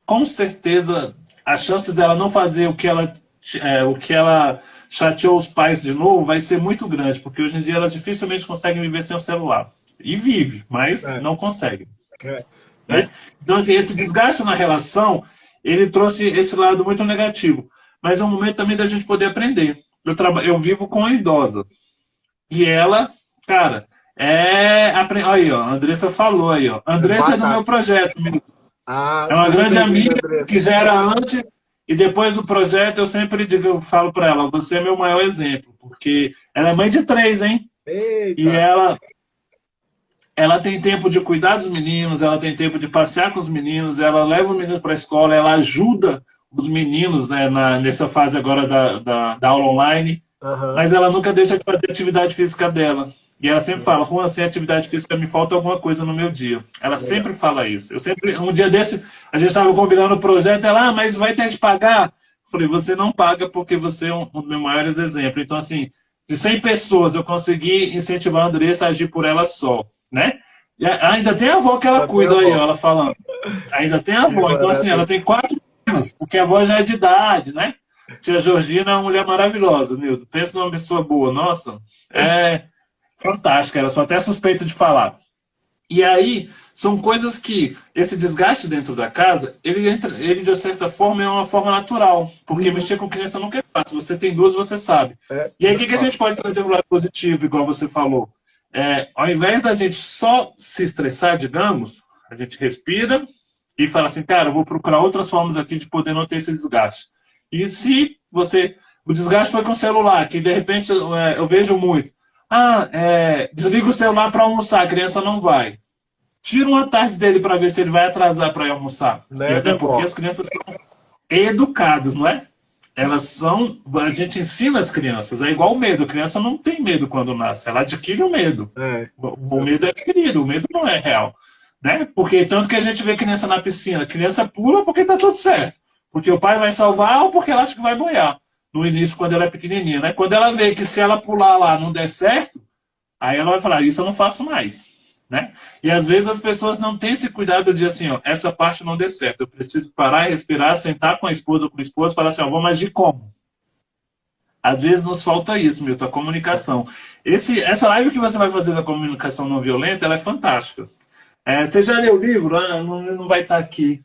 [SPEAKER 3] Com certeza, a chance dela não fazer o que ela chateou os pais de novo vai ser muito grande, porque hoje em dia elas dificilmente conseguem viver sem o celular. E vive, mas não consegue. Né? Então, assim, esse desgaste na relação, ele trouxe esse lado muito negativo. Mas é um momento também da gente poder aprender. Eu vivo com a idosa. E ela, cara, aí, ó, a Andressa falou aí, ó. Andressa é do meu projeto. É uma grande amiga que já era antes, e depois do projeto eu sempre eu falo para ela, você é meu maior exemplo, porque ela é mãe de 3, hein?
[SPEAKER 1] Eita.
[SPEAKER 3] E ela tem tempo de cuidar dos meninos, ela tem tempo de passear com os meninos, ela leva os meninos para a escola, ela ajuda os meninos, né, nessa fase agora da aula online, mas ela nunca deixa de fazer a atividade física dela. E ela sempre fala, Juan, sem atividade física me falta alguma coisa no meu dia. Ela sempre fala isso. Um dia desse, a gente estava combinando o projeto, ela, mas vai ter de pagar? Eu falei, você não paga porque você é um dos meus maiores exemplos. Então, assim, de 100 pessoas, eu consegui incentivar a Andressa a agir por ela só, né? E ainda tem a avó que ela cuida aí, ó, ela falando. Ainda tem a avó. Então, assim, ela tem 4 anos, porque a avó já é de idade, né? Tia Georgina é uma mulher maravilhosa, Nildo. Pensa numa pessoa boa. Nossa, fantástica, era só até suspeito de falar. E aí, são coisas que, esse desgaste dentro da casa, ele de certa forma é uma forma natural, porque mexer com criança nunca é fácil, você tem 2, você sabe. E aí, o que a gente pode trazer para o lado positivo, igual você falou? Ao invés da gente só se estressar, digamos, a gente respira e fala assim, cara, eu vou procurar outras formas aqui de poder não ter esse desgaste. E se o desgaste foi com o celular, que de repente eu vejo muito, desliga o celular para almoçar, a criança não vai. Tira uma tarde dele para ver se ele vai atrasar para ir almoçar. E até porque as crianças são educadas, não é? Elas são... A gente ensina as crianças, é igual o medo. A criança não tem medo quando nasce, ela adquire o medo. O medo é adquirido, o medo não é real. Né? Porque tanto que a gente vê criança na piscina, a criança pula porque está tudo certo. Porque o pai vai salvar ou porque ela acha que vai boiar. No início, quando ela é pequenininha, né? Quando ela vê que se ela pular lá não der certo, aí ela vai falar, isso eu não faço mais, né? E às vezes as pessoas não têm esse cuidado de assim, ó, essa parte não deu certo, eu preciso parar e respirar, sentar com a esposa ou com o esposo e falar assim, ó, vamos agir como? Às vezes nos falta isso, Milton, a comunicação. Essa live que você vai fazer da comunicação não violenta, ela é fantástica. Você já leu o livro? Não vai estar aqui.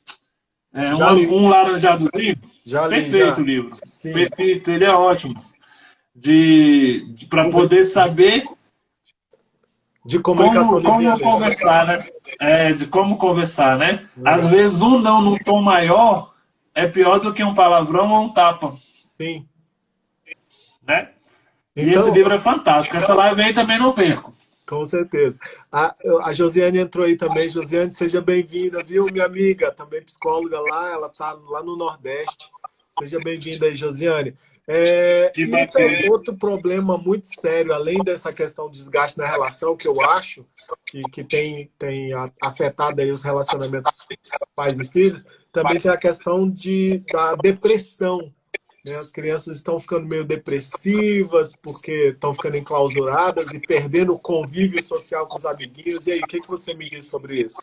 [SPEAKER 1] Já li.
[SPEAKER 3] Um Laranjadozinho?
[SPEAKER 1] Já li,
[SPEAKER 3] Perfeito
[SPEAKER 1] já.
[SPEAKER 3] o livro.
[SPEAKER 1] Sim.
[SPEAKER 3] Perfeito, ele é ótimo. Para poder saber
[SPEAKER 1] de comunicação
[SPEAKER 3] como conversar, né? De como conversar, né? Às vezes um não num tom maior é pior do que um palavrão ou um tapa.
[SPEAKER 1] Sim.
[SPEAKER 3] Né?
[SPEAKER 1] Então,
[SPEAKER 3] e esse livro é fantástico. Essa live aí também não perco.
[SPEAKER 1] Com certeza. A Josiane entrou aí também. Josiane, seja bem-vinda, viu, minha amiga? Também psicóloga lá, ela tá lá no Nordeste. Seja bem-vinda aí, Josiane. E outro problema muito sério, além dessa questão do desgaste na relação, que eu acho que tem afetado aí os relacionamentos pais e filhos, também tem a questão da depressão. As crianças estão ficando meio depressivas porque estão ficando enclausuradas e perdendo o convívio social com os amiguinhos. E aí, o que você me diz sobre isso?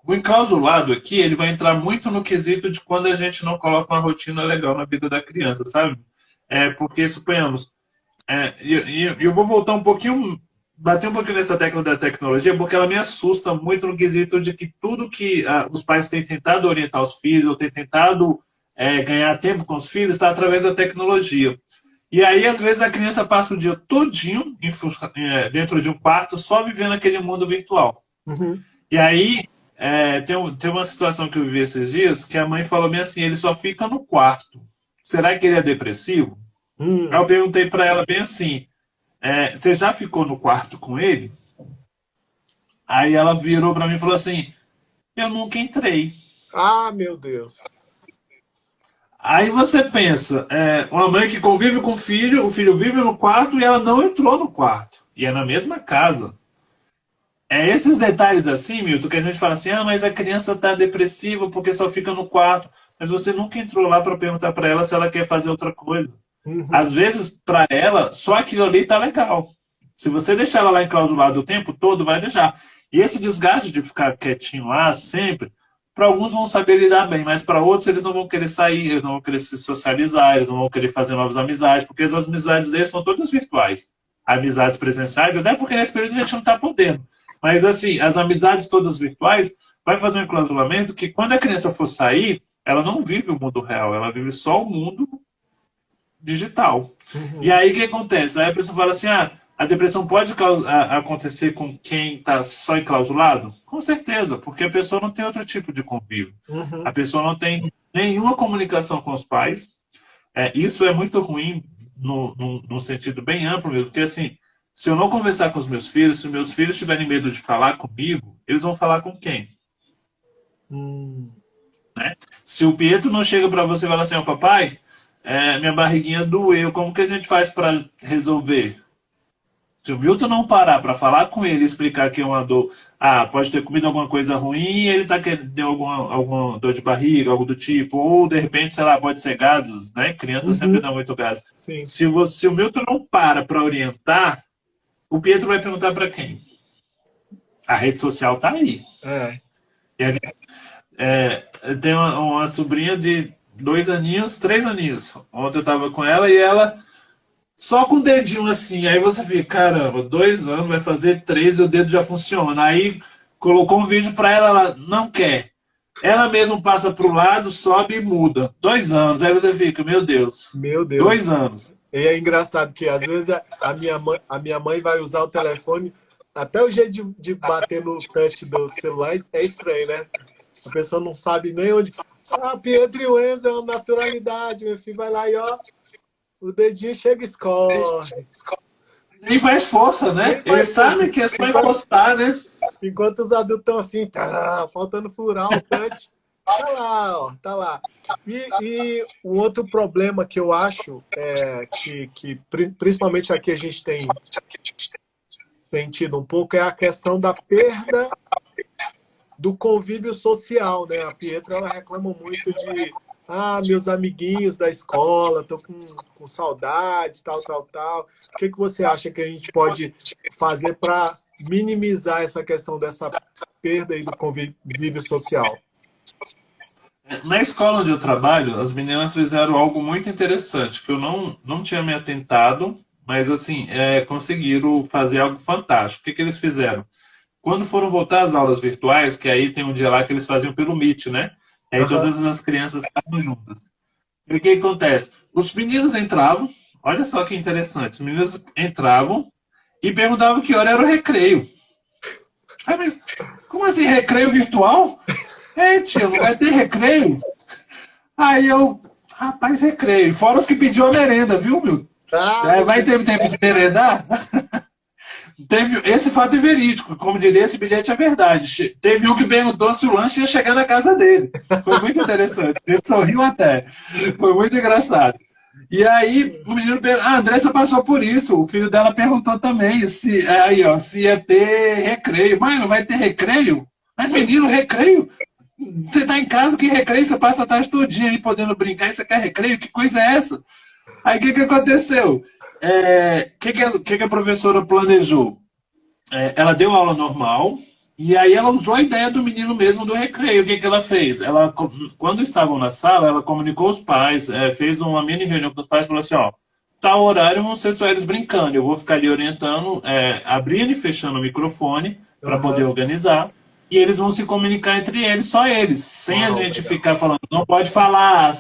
[SPEAKER 3] O enclausulado aqui, ele vai entrar muito no quesito de quando a gente não coloca uma rotina legal na vida da criança, sabe? Porque, suponhamos, eu vou voltar um pouquinho, bater um pouquinho nessa tecla da tecnologia, porque ela me assusta muito no quesito de que tudo que os pais têm tentado orientar os filhos, ou têm tentado ganhar tempo com os filhos, está através da tecnologia. E aí, às vezes, a criança passa o dia todinho dentro de um quarto, só vivendo aquele mundo virtual.
[SPEAKER 1] Uhum.
[SPEAKER 3] E aí, tem uma situação que eu vivi esses dias, que a mãe falou bem assim, ele só fica no quarto. Será que ele é depressivo? Aí eu perguntei para ela bem assim, você já ficou no quarto com ele? Aí ela virou para mim e falou assim, eu nunca entrei.
[SPEAKER 1] Ah, meu Deus.
[SPEAKER 3] Aí você pensa, uma mãe que convive com o filho vive no quarto e ela não entrou no quarto. E é na mesma casa. Esses detalhes assim, Milton, que a gente fala assim, mas a criança está depressiva porque só fica no quarto. Mas você nunca entrou lá para perguntar para ela se ela quer fazer outra coisa.
[SPEAKER 1] Uhum.
[SPEAKER 3] Às vezes, para ela, só aquilo ali está legal. Se você deixar ela lá enclausulada o tempo todo, vai deixar. E esse desgaste de ficar quietinho lá sempre, para alguns vão saber lidar bem, mas para outros eles não vão querer sair, eles não vão querer se socializar, eles não vão querer fazer novas amizades, porque as amizades deles são todas virtuais. Amizades presenciais, até porque nesse período a gente não está podendo. Mas assim, as amizades todas virtuais vai fazer um enclausulamento que quando a criança for sair, ela não vive o mundo real, ela vive só o mundo digital.
[SPEAKER 1] Uhum.
[SPEAKER 3] E aí o que acontece? Aí a pessoa fala assim, a depressão pode acontecer com quem está só enclausulado? Com certeza, porque a pessoa não tem outro tipo de convívio.
[SPEAKER 1] Uhum.
[SPEAKER 3] A pessoa não tem nenhuma comunicação com os pais. Isso é muito ruim no sentido bem amplo, porque assim, se eu não conversar com os meus filhos, se meus filhos tiverem medo de falar comigo, eles vão falar com quem? Né? Se o Pietro não chega para você e fala assim, papai, minha barriguinha doeu, como que a gente faz para resolver? Se o Milton não parar para falar com ele, explicar que é uma dor, pode ter comido alguma coisa ruim, ele tá deu alguma dor de barriga, algo do tipo, ou de repente, sei lá, pode ser gases, né? Criança sempre dá muito gás.
[SPEAKER 1] Sim.
[SPEAKER 3] Se o Milton não para orientar, o Pietro vai perguntar para quem? A rede social tá aí. Tem uma sobrinha de 2 aninhos, 3 aninhos. Ontem eu tava com ela e ela só com o dedinho assim. Aí você fica, caramba, 2 anos, vai fazer 3 e o dedo já funciona. Aí colocou um vídeo para ela, ela não quer. Ela mesma passa pro lado, sobe e muda. 2 anos. Aí você fica, meu Deus. 2 anos.
[SPEAKER 1] E é engraçado que às vezes a minha mãe vai usar o telefone, até o jeito de bater no touch do celular é estranho, né? A pessoa não sabe nem onde. Pietro e o Enzo é uma naturalidade, meu filho. Vai lá e o dedinho chega e escorre.
[SPEAKER 3] Nem faz força, né? Eles sabem que é só encostar, né?
[SPEAKER 1] Enquanto os adultos estão assim, faltando furar o touch. Tá lá, ó, tá lá. E um outro problema que eu acho que principalmente aqui a gente tem tido um pouco é a questão da perda do convívio social, né? A Pietra, ela reclama muito de meus amiguinhos da escola, tô com saudade, tal. O que você acha que a gente pode fazer para minimizar essa questão dessa perda aí do convívio social?
[SPEAKER 3] Na escola onde eu trabalho, as meninas fizeram algo muito interessante, que eu não tinha me atentado, mas assim, conseguiram fazer algo fantástico. O que eles fizeram? Quando foram voltar às aulas virtuais, que aí tem um dia lá que eles faziam pelo Meet, né? Aí
[SPEAKER 1] Aham.
[SPEAKER 3] todas as crianças estavam juntas. E o que acontece? Os meninos entravam, olha só que interessante, os meninos entravam e perguntavam que hora era o recreio. Aí, mas, como assim, recreio virtual? Tia, não vai ter recreio? Aí eu, rapaz, recreio. Fora os que pediu a merenda, viu, meu?
[SPEAKER 1] Ah,
[SPEAKER 3] Vai ter tempo de merendar? Esse fato é verídico, como diria, esse bilhete é verdade. Teve um que perguntou se o lanche ia chegar na casa dele. Foi muito interessante. Ele sorriu até. Foi muito engraçado. E aí, o menino perguntou, a Andressa passou por isso. O filho dela perguntou também se ia ter recreio. Mãe, não vai ter recreio? Mas, menino, recreio? Você tá em casa, que recreio? Você passa a tarde todinha aí podendo brincar e você quer recreio? Que coisa é essa? Aí, o que aconteceu? Que a professora planejou? Ela deu aula normal e aí ela usou a ideia do menino mesmo do recreio. O que ela fez? Quando estavam na sala, ela comunicou os pais, fez uma mini reunião com os pais e falou assim, ó, tal horário vão ser só eles brincando, eu vou ficar ali orientando, abrindo e fechando o microfone para poder
[SPEAKER 1] aham.
[SPEAKER 3] organizar, e eles vão se comunicar entre eles, só eles, sem a
[SPEAKER 1] Uau,
[SPEAKER 3] gente
[SPEAKER 1] legal.
[SPEAKER 3] ficar falando, não pode falar,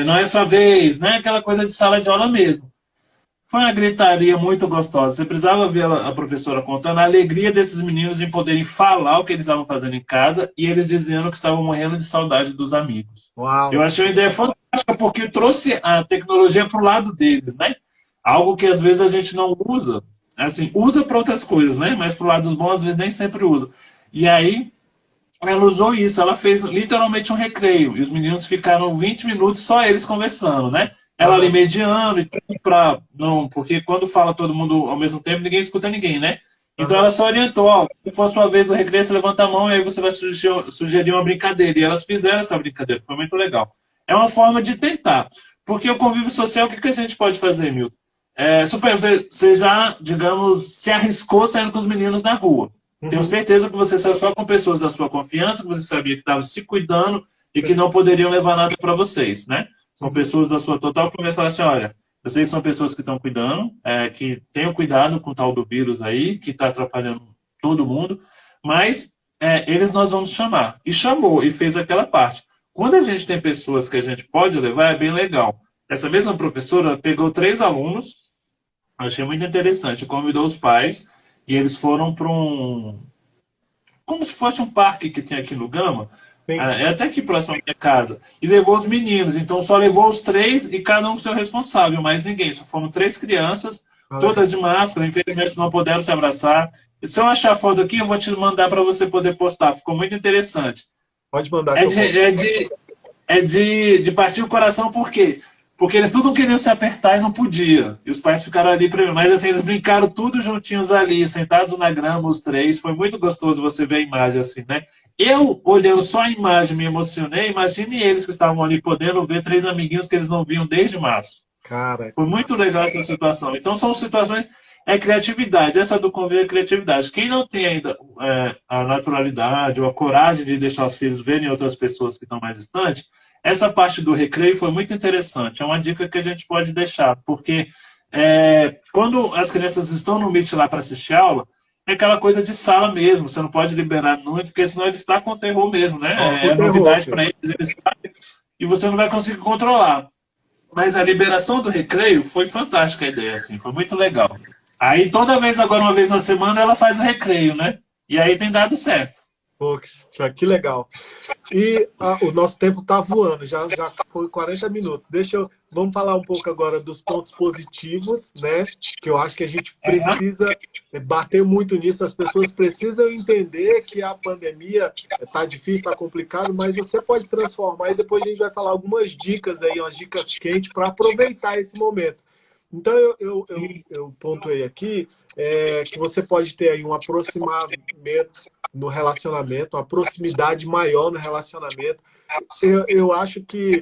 [SPEAKER 3] não é sua vez, né? Aquela coisa de sala de aula mesmo. Foi uma gritaria muito gostosa. Você precisava ver a professora contando a alegria desses meninos em poderem falar o que eles estavam fazendo em casa e eles dizendo que estavam morrendo de saudade dos amigos. Eu
[SPEAKER 1] Uau.
[SPEAKER 3] achei uma ideia fantástica porque trouxe a tecnologia para o lado deles, né? Algo que às vezes a gente não usa, assim, usa para outras coisas, né? Mas para o lado dos bons às vezes nem sempre usa. E aí ela usou isso, ela fez literalmente um recreio, e os meninos ficaram 20 minutos só eles conversando, né? Ela ali
[SPEAKER 1] Aham,
[SPEAKER 3] mediando e tudo para não, porque quando fala todo mundo ao mesmo tempo, ninguém escuta ninguém, né? Então
[SPEAKER 1] aham.
[SPEAKER 3] ela só orientou, ó, se for a sua vez do recreio, você levanta a mão e aí você vai sugerir uma brincadeira. E elas fizeram essa brincadeira, foi muito legal. É uma forma de tentar. Porque o convívio social, o que a gente pode fazer, Milton? Você já, digamos, se arriscou saindo com os meninos na rua. Tenho
[SPEAKER 1] Uhum.
[SPEAKER 3] certeza que você saiu só com pessoas da sua confiança, que você sabia que estavam se cuidando e que não poderiam levar nada para vocês, né? São
[SPEAKER 1] Uhum.
[SPEAKER 3] pessoas da sua total confiança. Falar assim, olha, eu sei que são pessoas que estão cuidando, que tenham cuidado com o tal do vírus aí, que está atrapalhando todo mundo, mas eles nós vamos chamar. E chamou, e fez aquela parte. Quando a gente tem pessoas que a gente pode levar, é bem legal. Essa mesma professora pegou 3 alunos, achei muito interessante, convidou os pais, e eles foram para como se fosse um parque que tem aqui no Gama,
[SPEAKER 1] Sim.
[SPEAKER 3] é até aqui próximo à minha casa, e levou os meninos. Então só levou os 3 e cada um com seu responsável, mais ninguém. Só foram 3 crianças,
[SPEAKER 1] Ah, legal.
[SPEAKER 3] todas de máscara, infelizmente não puderam se abraçar. E se eu achar foto aqui, eu vou te mandar para você poder postar. Ficou muito interessante.
[SPEAKER 1] Pode mandar
[SPEAKER 3] É
[SPEAKER 1] que eu
[SPEAKER 3] de,
[SPEAKER 1] vou.
[SPEAKER 3] é de, de partir o coração, por quê? Porque eles tudo queriam se apertar e não podia. E os pais ficaram ali primeiro. Mas assim, eles brincaram tudo juntinhos ali, sentados na grama, os 3. Foi muito gostoso você ver a imagem assim, né? Eu, olhando só a imagem, me emocionei. Imagine eles que estavam ali podendo ver 3 amiguinhos que eles não viam desde março.
[SPEAKER 1] Cara,
[SPEAKER 3] Foi muito legal essa situação. Então, são situações. É criatividade. Essa do convívio é criatividade. Quem não tem ainda a naturalidade ou a coragem de deixar os filhos verem outras pessoas que estão mais distantes, essa parte do recreio foi muito interessante. É uma dica que a gente pode deixar, porque quando as crianças estão no Meet lá para assistir aula, é aquela coisa de sala mesmo. Você não pode liberar muito, porque senão eles estão com terror mesmo,
[SPEAKER 1] toca
[SPEAKER 3] né?
[SPEAKER 1] o
[SPEAKER 3] É
[SPEAKER 1] terror,
[SPEAKER 3] novidade
[SPEAKER 1] filho.
[SPEAKER 3] para eles sabem, e você não vai conseguir controlar. Mas a liberação do recreio foi fantástica a ideia, assim, foi muito legal. Aí toda vez, agora uma vez na semana, ela faz o recreio, né? E aí tem dado certo.
[SPEAKER 1] Pô, que legal. E o nosso tempo está voando, já foi 40 minutos. Vamos falar um pouco agora dos pontos positivos, né? Que eu acho que a gente
[SPEAKER 3] Aham.
[SPEAKER 1] precisa bater muito nisso. As pessoas precisam entender que a pandemia está difícil, está complicado, mas você pode transformar e depois a gente vai falar algumas dicas aí, umas dicas quentes para aproveitar esse momento. Então
[SPEAKER 3] Sim.
[SPEAKER 1] eu pontuei aqui que você pode ter aí um aproximamento no relacionamento, uma proximidade maior no relacionamento. Eu acho que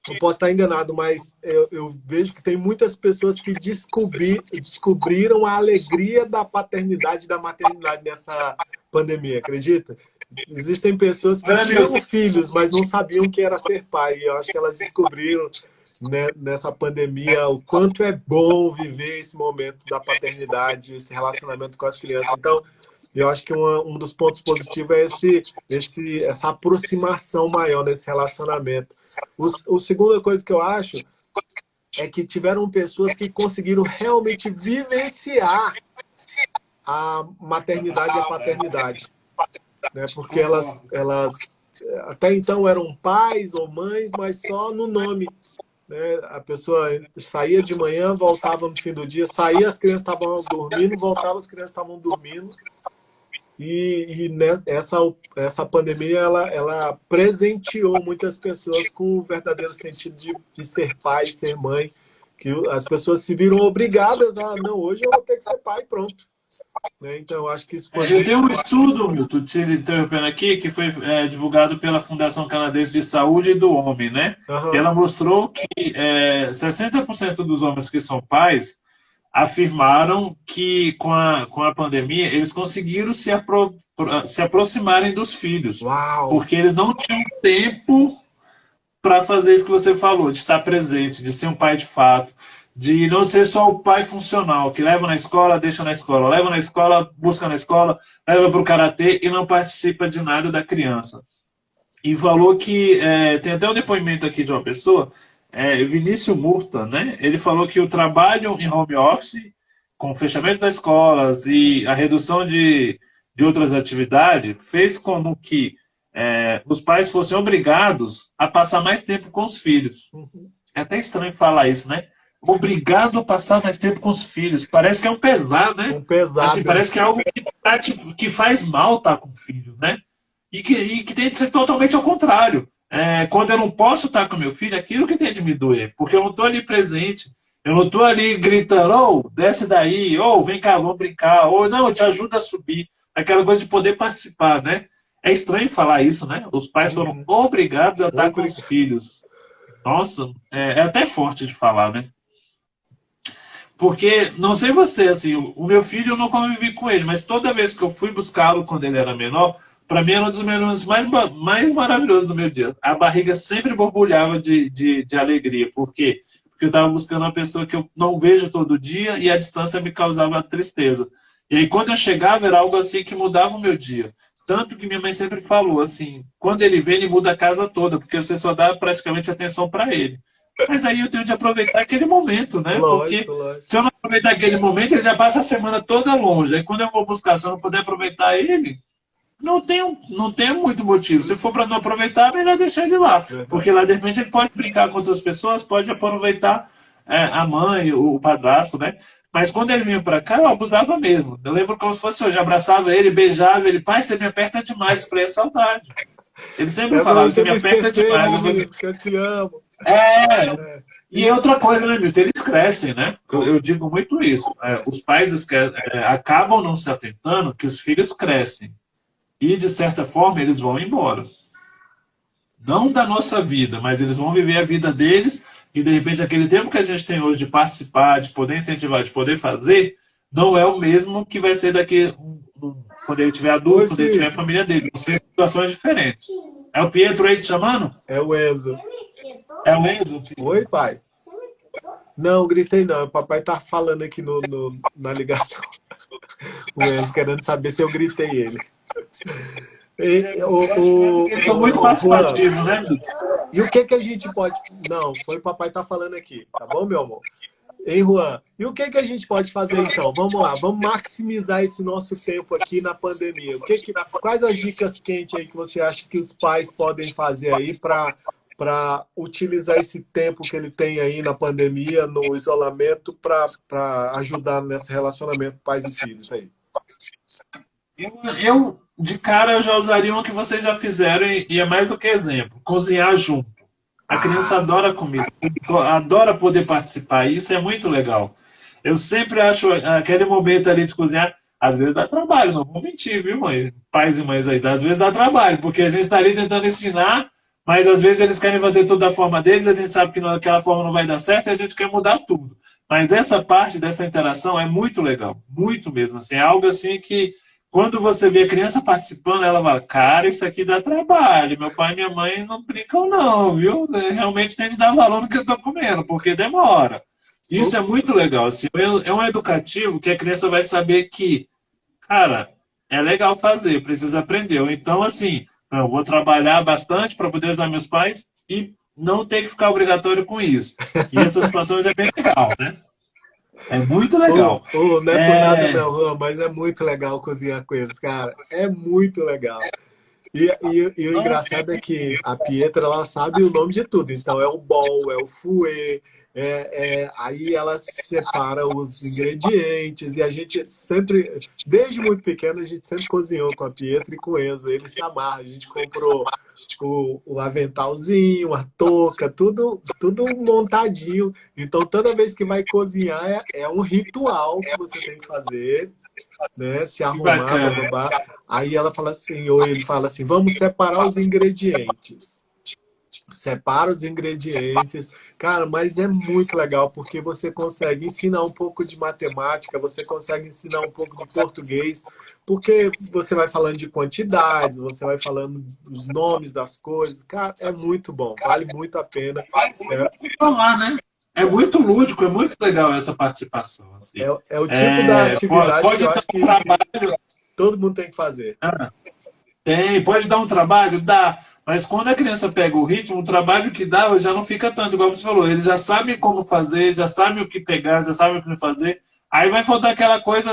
[SPEAKER 1] eu posso estar enganado, mas eu vejo que tem muitas pessoas que descobriram a alegria da paternidade e da maternidade nessa pandemia, acredita? Existem pessoas que tinham filhos, mas não sabiam o que era ser pai. E eu acho que elas descobriram, né, nessa pandemia o quanto é bom viver esse momento da paternidade, esse relacionamento com as crianças. Então, eu acho que um dos pontos positivos é essa aproximação maior nesse relacionamento. A segunda coisa que eu acho é que tiveram pessoas que conseguiram realmente vivenciar a maternidade e a paternidade, né? Porque elas até então eram pais ou mães, mas só no nome, né? A pessoa saía de manhã, voltava no fim do dia, saía, as crianças estavam dormindo, voltava, as crianças estavam dormindo. Né, essa pandemia ela presenteou muitas pessoas com o verdadeiro sentido de ser pai, ser mãe, que as pessoas se viram obrigadas a, não, hoje eu vou ter que ser pai, pronto. Né? Então, eu acho que isso foi...
[SPEAKER 3] Eu tenho um estudo, Milton, te interrompendo aqui, que foi divulgado pela Fundação Canadense de Saúde do Homem, né?
[SPEAKER 1] Uhum.
[SPEAKER 3] E ela mostrou que 60% dos homens que são pais afirmaram que com a pandemia eles conseguiram se aproximarem dos filhos.
[SPEAKER 1] Uau.
[SPEAKER 3] Porque eles não tinham tempo para fazer isso que você falou, de estar presente, de ser um pai de fato, de não ser só o pai funcional, que leva na escola, deixa na escola, leva na escola, busca na escola, leva para o karatê e não participa de nada da criança. E falou que, tem até um depoimento aqui de uma pessoa, Vinícius Murta, né? Ele falou que o trabalho em home office, com o fechamento das escolas e a redução de outras atividades, fez com que os pais fossem obrigados a passar mais tempo com os filhos. É até estranho falar isso, né? Obrigado a passar mais tempo com os filhos. Parece que é um pesar, né?
[SPEAKER 1] Um pesado.
[SPEAKER 3] Assim, parece que é algo que faz mal estar com o filho, né? E que tem de ser totalmente ao contrário. Quando eu não posso estar com meu filho, aquilo que tem de me doer, porque eu não estou ali presente, eu não estou ali gritando, desce daí, vem cá, vamos brincar, não, eu te ajudo a subir, aquela coisa de poder participar, né? É estranho falar isso, né? Os pais foram obrigados a estar com os filhos. Nossa, é até forte de falar, né? Porque, não sei você, assim, o meu filho eu não convivi com ele, mas toda vez que eu fui buscá-lo quando ele era menor, para mim era um dos momentos mais maravilhosos do meu dia. A barriga sempre borbulhava de alegria. Por quê? Porque eu estava buscando uma pessoa que eu não vejo todo dia e a distância me causava tristeza. E aí, quando eu chegava, era algo assim que mudava o meu dia. Tanto que minha mãe sempre falou assim, quando ele vem, ele muda a casa toda, porque você só dá praticamente atenção para ele. Mas aí eu tenho de aproveitar aquele momento, né?
[SPEAKER 1] Lógico,
[SPEAKER 3] porque se eu não aproveitar aquele momento, ele já passa a semana toda longe. Aí quando eu vou buscar, se eu não puder aproveitar ele, não tem muito motivo. Se for para não aproveitar, é melhor deixar ele lá. Porque lá, de repente, ele pode brincar com outras pessoas, pode aproveitar a mãe, o padrasto, né? Mas quando ele vinha para cá, eu abusava mesmo. Eu lembro como se fosse hoje, abraçava ele, beijava ele. Pai, você me aperta demais. Eu falei, é saudade. Ele sempre falava, você me aperta demais.
[SPEAKER 1] Eu te amo.
[SPEAKER 3] E outra coisa, né, Milton? Eles crescem, né? Eu digo muito isso. Os pais acabam não se atentando que os filhos crescem. E, de certa forma, eles vão embora. Não da nossa vida, mas eles vão viver a vida deles e, de repente, aquele tempo que a gente tem hoje de participar, de poder incentivar, de poder fazer, não é o mesmo que vai ser daqui quando ele tiver adulto, quando ele tiver a família dele. Vão ser situações diferentes. É o Pietro aí te chamando?
[SPEAKER 1] É o Enzo.
[SPEAKER 3] É o Enzo?
[SPEAKER 1] Oi, pai. Não, gritei não. O papai tá falando aqui na ligação. O Enzo querendo saber se eu gritei ele.
[SPEAKER 3] Eles são muito participativos, né, Milton?
[SPEAKER 1] E o que a gente pode... Não, foi o papai tá falando aqui. Tá bom, meu amor? Hein, Juan? E o que a gente pode fazer, então? Vamos lá, vamos maximizar esse nosso tempo aqui na pandemia. Quais as dicas quentes aí que você acha que os pais podem fazer aí para utilizar esse tempo que ele tem aí na pandemia, no isolamento, para ajudar nesse relacionamento pais e filhos aí?
[SPEAKER 3] Eu, de cara, eu já usaria uma que vocês já fizeram e é mais do que exemplo. Cozinhar junto. A criança adora comida, adora poder participar. E isso é muito legal. Eu sempre acho aquele momento ali de cozinhar, às vezes dá trabalho, não vou mentir, viu, mãe? Pais e mães aí, às vezes dá trabalho, porque a gente está ali tentando ensinar, Mas às vezes eles querem fazer tudo da forma deles, a gente sabe que aquela forma não vai dar certo e a gente quer mudar tudo. Mas essa parte dessa interação é muito legal, muito mesmo. Assim, é algo assim que, quando você vê a criança participando, ela fala, cara, isso aqui dá trabalho. Meu pai e minha mãe não brincam não, viu? Realmente tem que dar valor no que eu estou comendo, porque demora. Isso é muito legal. Assim, é um educativo que a criança vai saber que, cara, é legal fazer, precisa aprender. Ou então, assim, eu vou trabalhar bastante para poder ajudar meus pais e não ter que ficar obrigatório com isso. E essas situações é bem legal, né? É muito legal.
[SPEAKER 1] Não é por nada não, Juan, mas é muito legal cozinhar com eles, cara. É muito legal. E o engraçado é que a Pietra, ela sabe o nome de tudo. Então, é o bol, é o fouet, aí ela separa os ingredientes. E a gente sempre, desde muito pequeno, a gente sempre cozinhou com a Pietra e com o Enzo. Eles se amarram. A gente comprou o aventalzinho, a touca, tudo montadinho. Então, toda vez que vai cozinhar, é um ritual que você tem que fazer, né? Se arrumar, babá. Aí ela fala assim, ou ele fala assim, vamos separar os ingredientes. Separa os ingredientes. Cara, mas é muito legal, porque você consegue ensinar um pouco de matemática, você consegue ensinar um pouco de português, porque você vai falando de quantidades, você vai falando dos nomes das coisas. Cara, é muito bom, vale muito a pena.
[SPEAKER 3] Falar, né? É muito lúdico, é muito legal essa participação. Assim.
[SPEAKER 1] É o tipo da atividade que eu acho que todo mundo tem que fazer.
[SPEAKER 3] Pode dar um trabalho? Dá. Mas quando a criança pega o ritmo, o trabalho que dá já não fica tanto, igual você falou. Eles já sabem como fazer, já sabem o que pegar, já sabem o que fazer. Aí vai faltar aquela coisa...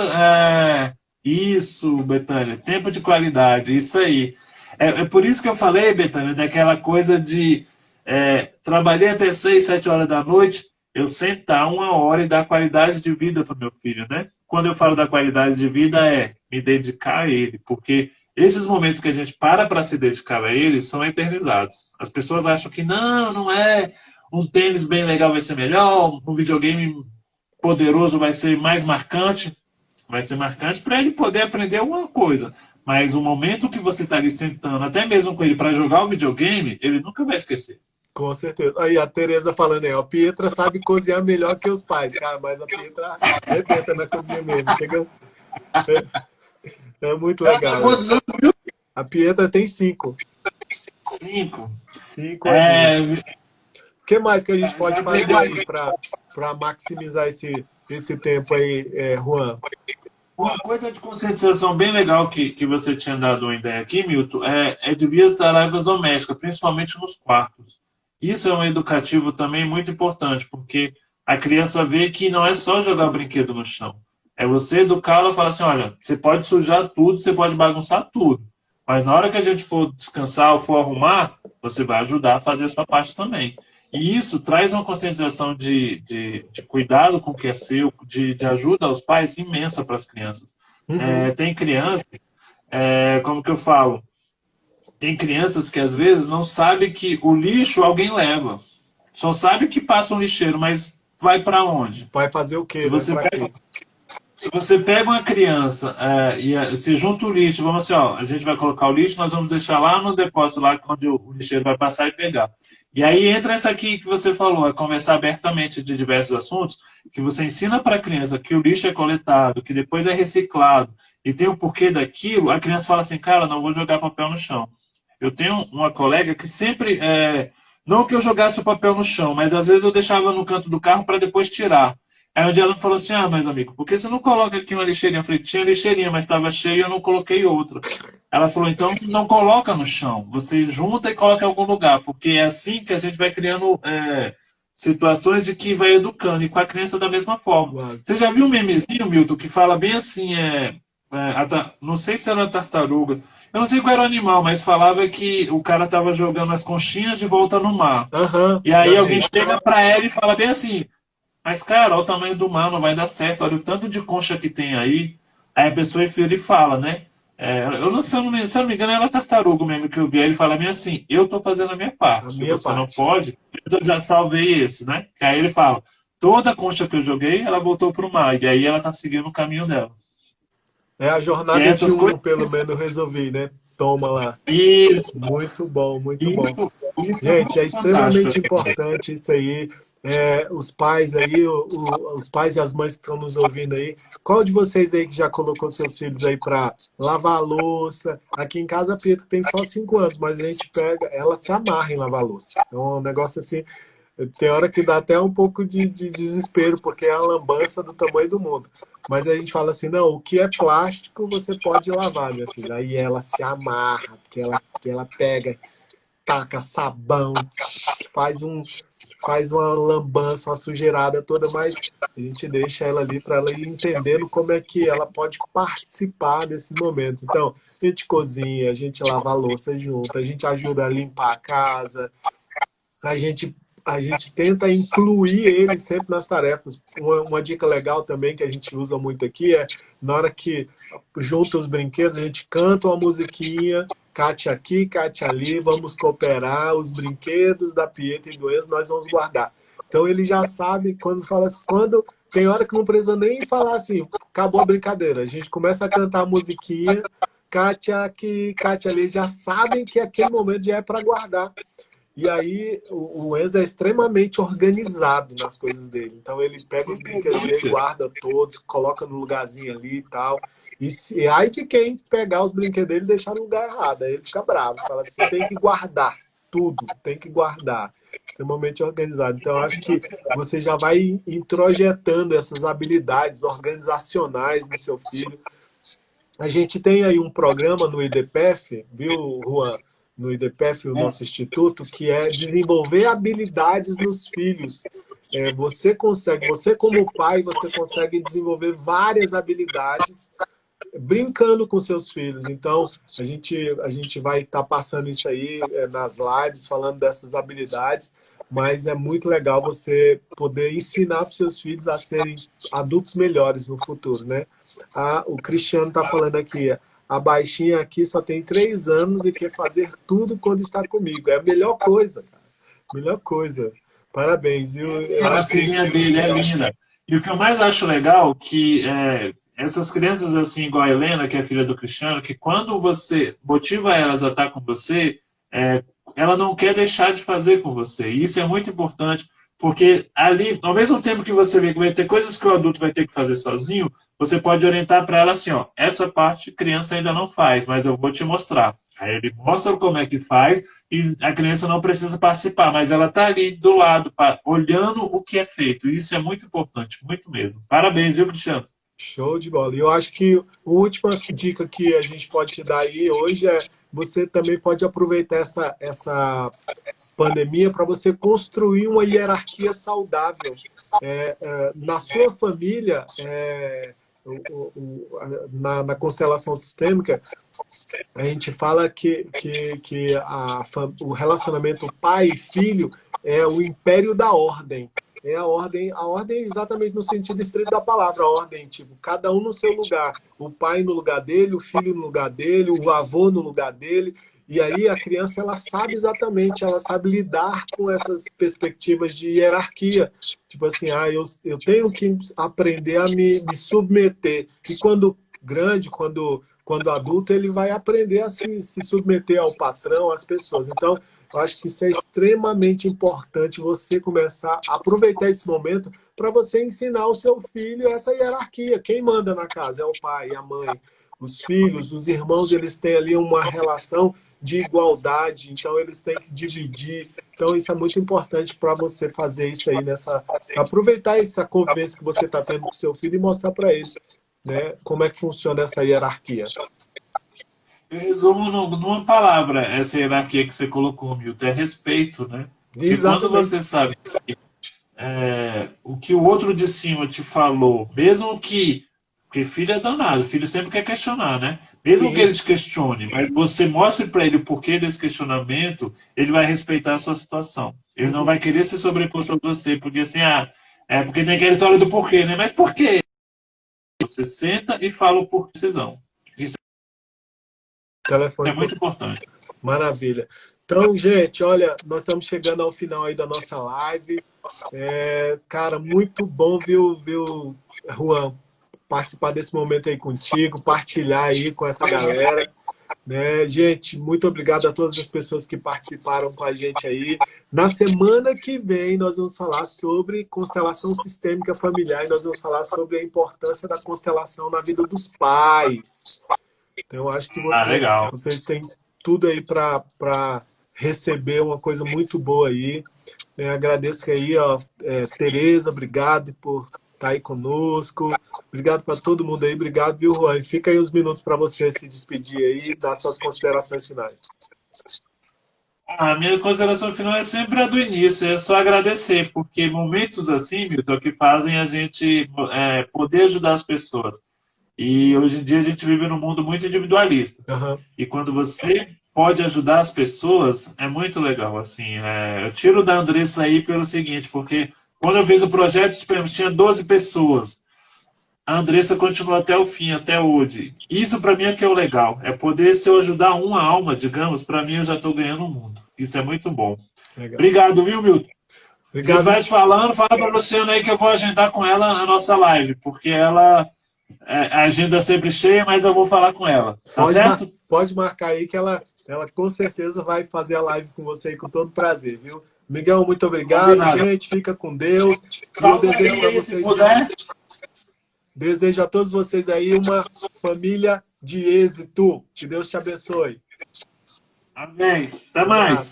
[SPEAKER 3] Isso, Betânia, tempo de qualidade, isso aí. É por isso que eu falei, Betânia, daquela coisa de... trabalhei até 6, 7 horas da noite, eu sentar 1 hora e dar qualidade de vida para o meu filho, né? Quando eu falo da qualidade de vida, me dedicar a ele, porque esses momentos que a gente para se dedicar a ele são eternizados. As pessoas acham que não é, um tênis bem legal vai ser melhor, um videogame poderoso vai ser mais marcante. Vai ser marcante para ele poder aprender alguma coisa. Mas o momento que você está ali sentando, até mesmo com ele para jogar o videogame, ele nunca vai esquecer.
[SPEAKER 1] Com certeza. Aí a Tereza falando aí, a Pietra sabe cozinhar melhor que os pais, cara, mas a Pietra arrebenta na cozinha mesmo. Chega... É muito legal. A Pietra tem 5.
[SPEAKER 3] 5?
[SPEAKER 1] 5 anos. O que mais que a gente pode fazer aí para maximizar esse tempo aí, Juan?
[SPEAKER 3] Uma coisa de conscientização bem legal que você tinha dado uma ideia aqui, Milton, é de vias tarefas domésticas, principalmente nos quartos. Isso é um educativo também muito importante, porque a criança vê que não é só jogar brinquedo no chão. É você educá-la e falar assim, olha, você pode sujar tudo, você pode bagunçar tudo, mas na hora que a gente for descansar ou for arrumar, você vai ajudar a fazer a sua parte também. E isso traz uma conscientização de cuidado com o que é seu, de ajuda aos pais imensa para as crianças. Tem crianças, como que eu falo, tem crianças que às vezes não sabem que o lixo alguém leva. Só sabe que passa um lixeiro, mas vai para onde?
[SPEAKER 1] Vai fazer o quê?
[SPEAKER 3] Se você pega uma criança e se junta o lixo, vamos assim, a gente vai colocar o lixo, nós vamos deixar lá no depósito, lá onde o lixeiro vai passar e pegar. E aí entra essa aqui que você falou, é conversar abertamente de diversos assuntos, que você ensina para a criança que o lixo é coletado, que depois é reciclado, e tem o porquê daquilo, a criança fala assim, cara, não vou jogar papel no chão. Eu tenho uma colega que sempre, não que eu jogasse o papel no chão, mas às vezes eu deixava no canto do carro para depois tirar. Aí um dia ela falou assim, mas amigo, por que você não coloca aqui uma lixeirinha? Eu falei, tinha lixeirinha, mas estava cheia e eu não coloquei outra. Ela falou, então não coloca no chão, você junta e coloca em algum lugar, porque é assim que a gente vai criando situações de que vai educando, e com a criança da mesma forma. Uau. Você já viu um memezinho, Milton, que fala bem assim, não sei se era tartaruga, eu não sei qual era o animal, mas falava que o cara estava jogando as conchinhas de volta no mar. E aí alguém chega para ela e fala bem assim, mas, cara, olha o tamanho do mar, não vai dar certo. Olha o tanto de concha que tem aí. Aí a pessoa e fala, né? Se eu não me engano, era tartaruga mesmo que eu vi. Aí ele fala assim, eu tô fazendo a minha parte. Se você não pode, eu já salvei esse, né? Que aí ele fala, toda a concha que eu joguei, ela voltou pro mar. E aí ela tá seguindo o caminho dela.
[SPEAKER 1] É a jornada de um, pelo menos, resolvi, né? Toma lá.
[SPEAKER 3] Isso.
[SPEAKER 1] Muito bom, muito bom.
[SPEAKER 3] Isso é
[SPEAKER 1] Gente, é
[SPEAKER 3] muito fantástico.
[SPEAKER 1] extremamente importante isso aí. Os pais aí, os pais e as mães que estão nos ouvindo aí, qual de vocês aí que já colocou seus filhos aí para lavar a louça? Aqui em casa a Pietro tem só 5 anos, mas a gente pega, ela se amarra em lavar a louça. É um negócio assim, tem hora que dá até um pouco de desespero, porque é a lambança do tamanho do mundo. Mas a gente fala assim, não, o que é plástico você pode lavar, minha filha. Aí ela se amarra, porque ela pega, taca sabão, faz uma lambança, uma sujeirada toda, mas a gente deixa ela ali para ela ir entendendo como é que ela pode participar desse momento. Então, a gente cozinha, a gente lava a louça junto, a gente ajuda a limpar a casa, a gente, a gente tenta incluir ele sempre nas tarefas. Uma dica legal também que a gente usa muito aqui é, na hora que junta os brinquedos, a gente canta uma musiquinha, Kátia aqui, Kátia ali, vamos cooperar, os brinquedos da Pietro e do Enzo nós vamos guardar. Então ele já sabe quando fala assim, quando tem hora que não precisa nem falar assim, acabou a brincadeira. A gente começa a cantar a musiquinha, Kátia aqui, Kátia ali, já sabem que aquele momento já é para guardar. E aí o Enzo é extremamente organizado nas coisas dele. Então ele pega os brinquedos dele, guarda todos, coloca no lugarzinho ali e tal. E aí de quem pegar os brinquedos dele e deixar no lugar errado. Aí ele fica bravo, fala assim, tem que guardar tudo, tem que guardar. Extremamente organizado. Então eu acho que você já vai introjetando essas habilidades organizacionais no seu filho. A gente tem aí um programa no IDPF, viu, Juan? No IDPF, o nosso instituto, que é desenvolver habilidades nos filhos. Você como pai, você consegue desenvolver várias habilidades brincando com seus filhos. Então, a gente vai estar passando isso aí nas lives, falando dessas habilidades, mas é muito legal você poder ensinar para os seus filhos a serem adultos melhores no futuro, né? O Cristiano está falando aqui, a baixinha aqui só tem 3 anos e quer fazer tudo quando está comigo. É a melhor coisa, cara. Melhor coisa. Parabéns. Eu
[SPEAKER 3] A
[SPEAKER 1] acho que
[SPEAKER 3] filhinha dele é linda. E o que eu mais acho legal que essas crianças assim, igual a Helena, que é filha do Cristiano, que quando você motiva elas a estar com você, ela não quer deixar de fazer com você. E isso é muito importante, porque ali, ao mesmo tempo que você vê que vai ter coisas que o adulto vai ter que fazer sozinho, você pode orientar para ela assim, ó, essa parte criança ainda não faz, mas eu vou te mostrar. Aí ele mostra como é que faz e a criança não precisa participar, mas ela está ali do lado, olhando o que é feito. E isso é muito importante, muito mesmo. Parabéns, viu, Cristiano?
[SPEAKER 1] Show de bola. E eu acho que a última dica que a gente pode te dar aí hoje é você também pode aproveitar essa pandemia para você construir uma hierarquia saudável. Na sua família, na constelação sistêmica, a gente fala que o relacionamento pai e filho é o império da ordem. É a ordem exatamente no sentido estrito da palavra, a ordem, tipo, cada um no seu lugar. O pai no lugar dele, o filho no lugar dele, o avô no lugar dele. E aí a criança, ela sabe exatamente, ela sabe lidar com essas perspectivas de hierarquia. Tipo assim, eu tenho que aprender a me submeter. E quando grande, quando adulto, ele vai aprender a se submeter ao patrão, às pessoas. Então, eu acho que isso é extremamente importante, você começar a aproveitar esse momento para você ensinar o seu filho essa hierarquia. Quem manda na casa é o pai, a mãe, os filhos, os irmãos, eles têm ali uma relação de igualdade, então eles têm que dividir. Então isso é muito importante para você fazer isso aí, aproveitar essa convivência que você está tendo com o seu filho e mostrar para ele, né, como é que funciona essa hierarquia.
[SPEAKER 3] Eu resumo numa palavra essa hierarquia que você colocou, Milton, é respeito, né? Porque quando você sabe o que o outro de cima te falou, mesmo que... Porque filho é danado, filho sempre quer questionar, né? Mesmo Sim. que ele te questione, mas você mostre para ele o porquê desse questionamento, ele vai respeitar a sua situação. Ele não vai querer se sobrepor sobre você, porque assim, porque tem aquela história do porquê, né? Mas por quê? Você senta e fala o porquê decisão. Isso é muito importante.
[SPEAKER 1] Maravilha. Então, gente, olha, nós estamos chegando ao final aí da nossa live. Cara, muito bom, viu, Juan, participar desse momento aí contigo, partilhar aí com essa galera. Né, gente, muito obrigado a todas as pessoas que participaram com a gente aí. Na semana que vem, nós vamos falar sobre constelação sistêmica familiar e nós vamos falar sobre a importância da constelação na vida dos pais. Então, eu acho que
[SPEAKER 3] Legal.
[SPEAKER 1] vocês têm tudo aí para receber uma coisa muito boa aí. Agradeço aí, ó, Tereza, obrigado por estar aí conosco. Obrigado para todo mundo aí. Obrigado, viu, Juan? Fica aí uns minutos para você se despedir aí e dar suas considerações finais.
[SPEAKER 3] A minha consideração final é sempre a do início, é só agradecer, porque momentos assim, Milton, que fazem a gente poder ajudar as pessoas. E hoje em dia a gente vive num mundo muito individualista.
[SPEAKER 1] Uhum.
[SPEAKER 3] E quando você pode ajudar as pessoas, é muito legal. Assim, eu tiro da Andressa aí pelo seguinte, porque quando eu fiz o projeto, tinha 12 pessoas. A Andressa continuou até o fim, até hoje. Isso para mim é que é o legal. É poder, se eu ajudar uma alma, digamos, para mim eu já estou ganhando o mundo. Isso é muito bom.
[SPEAKER 1] Legal.
[SPEAKER 3] Obrigado, viu, Milton?
[SPEAKER 1] Obrigado.
[SPEAKER 3] A gente vai te falando, fala para a Luciana aí que eu vou agendar com ela a nossa live, porque ela... a agenda é sempre cheia, mas eu vou falar com ela. Tá certo?
[SPEAKER 1] Pode marcar aí que ela com certeza vai fazer a live com você aí com todo prazer, viu? Miguel, muito obrigado, gente. Fica com Deus. Eu desejo para vocês... Desejo a todos vocês aí uma família de êxito. Que Deus te abençoe.
[SPEAKER 3] Amém. Até mais.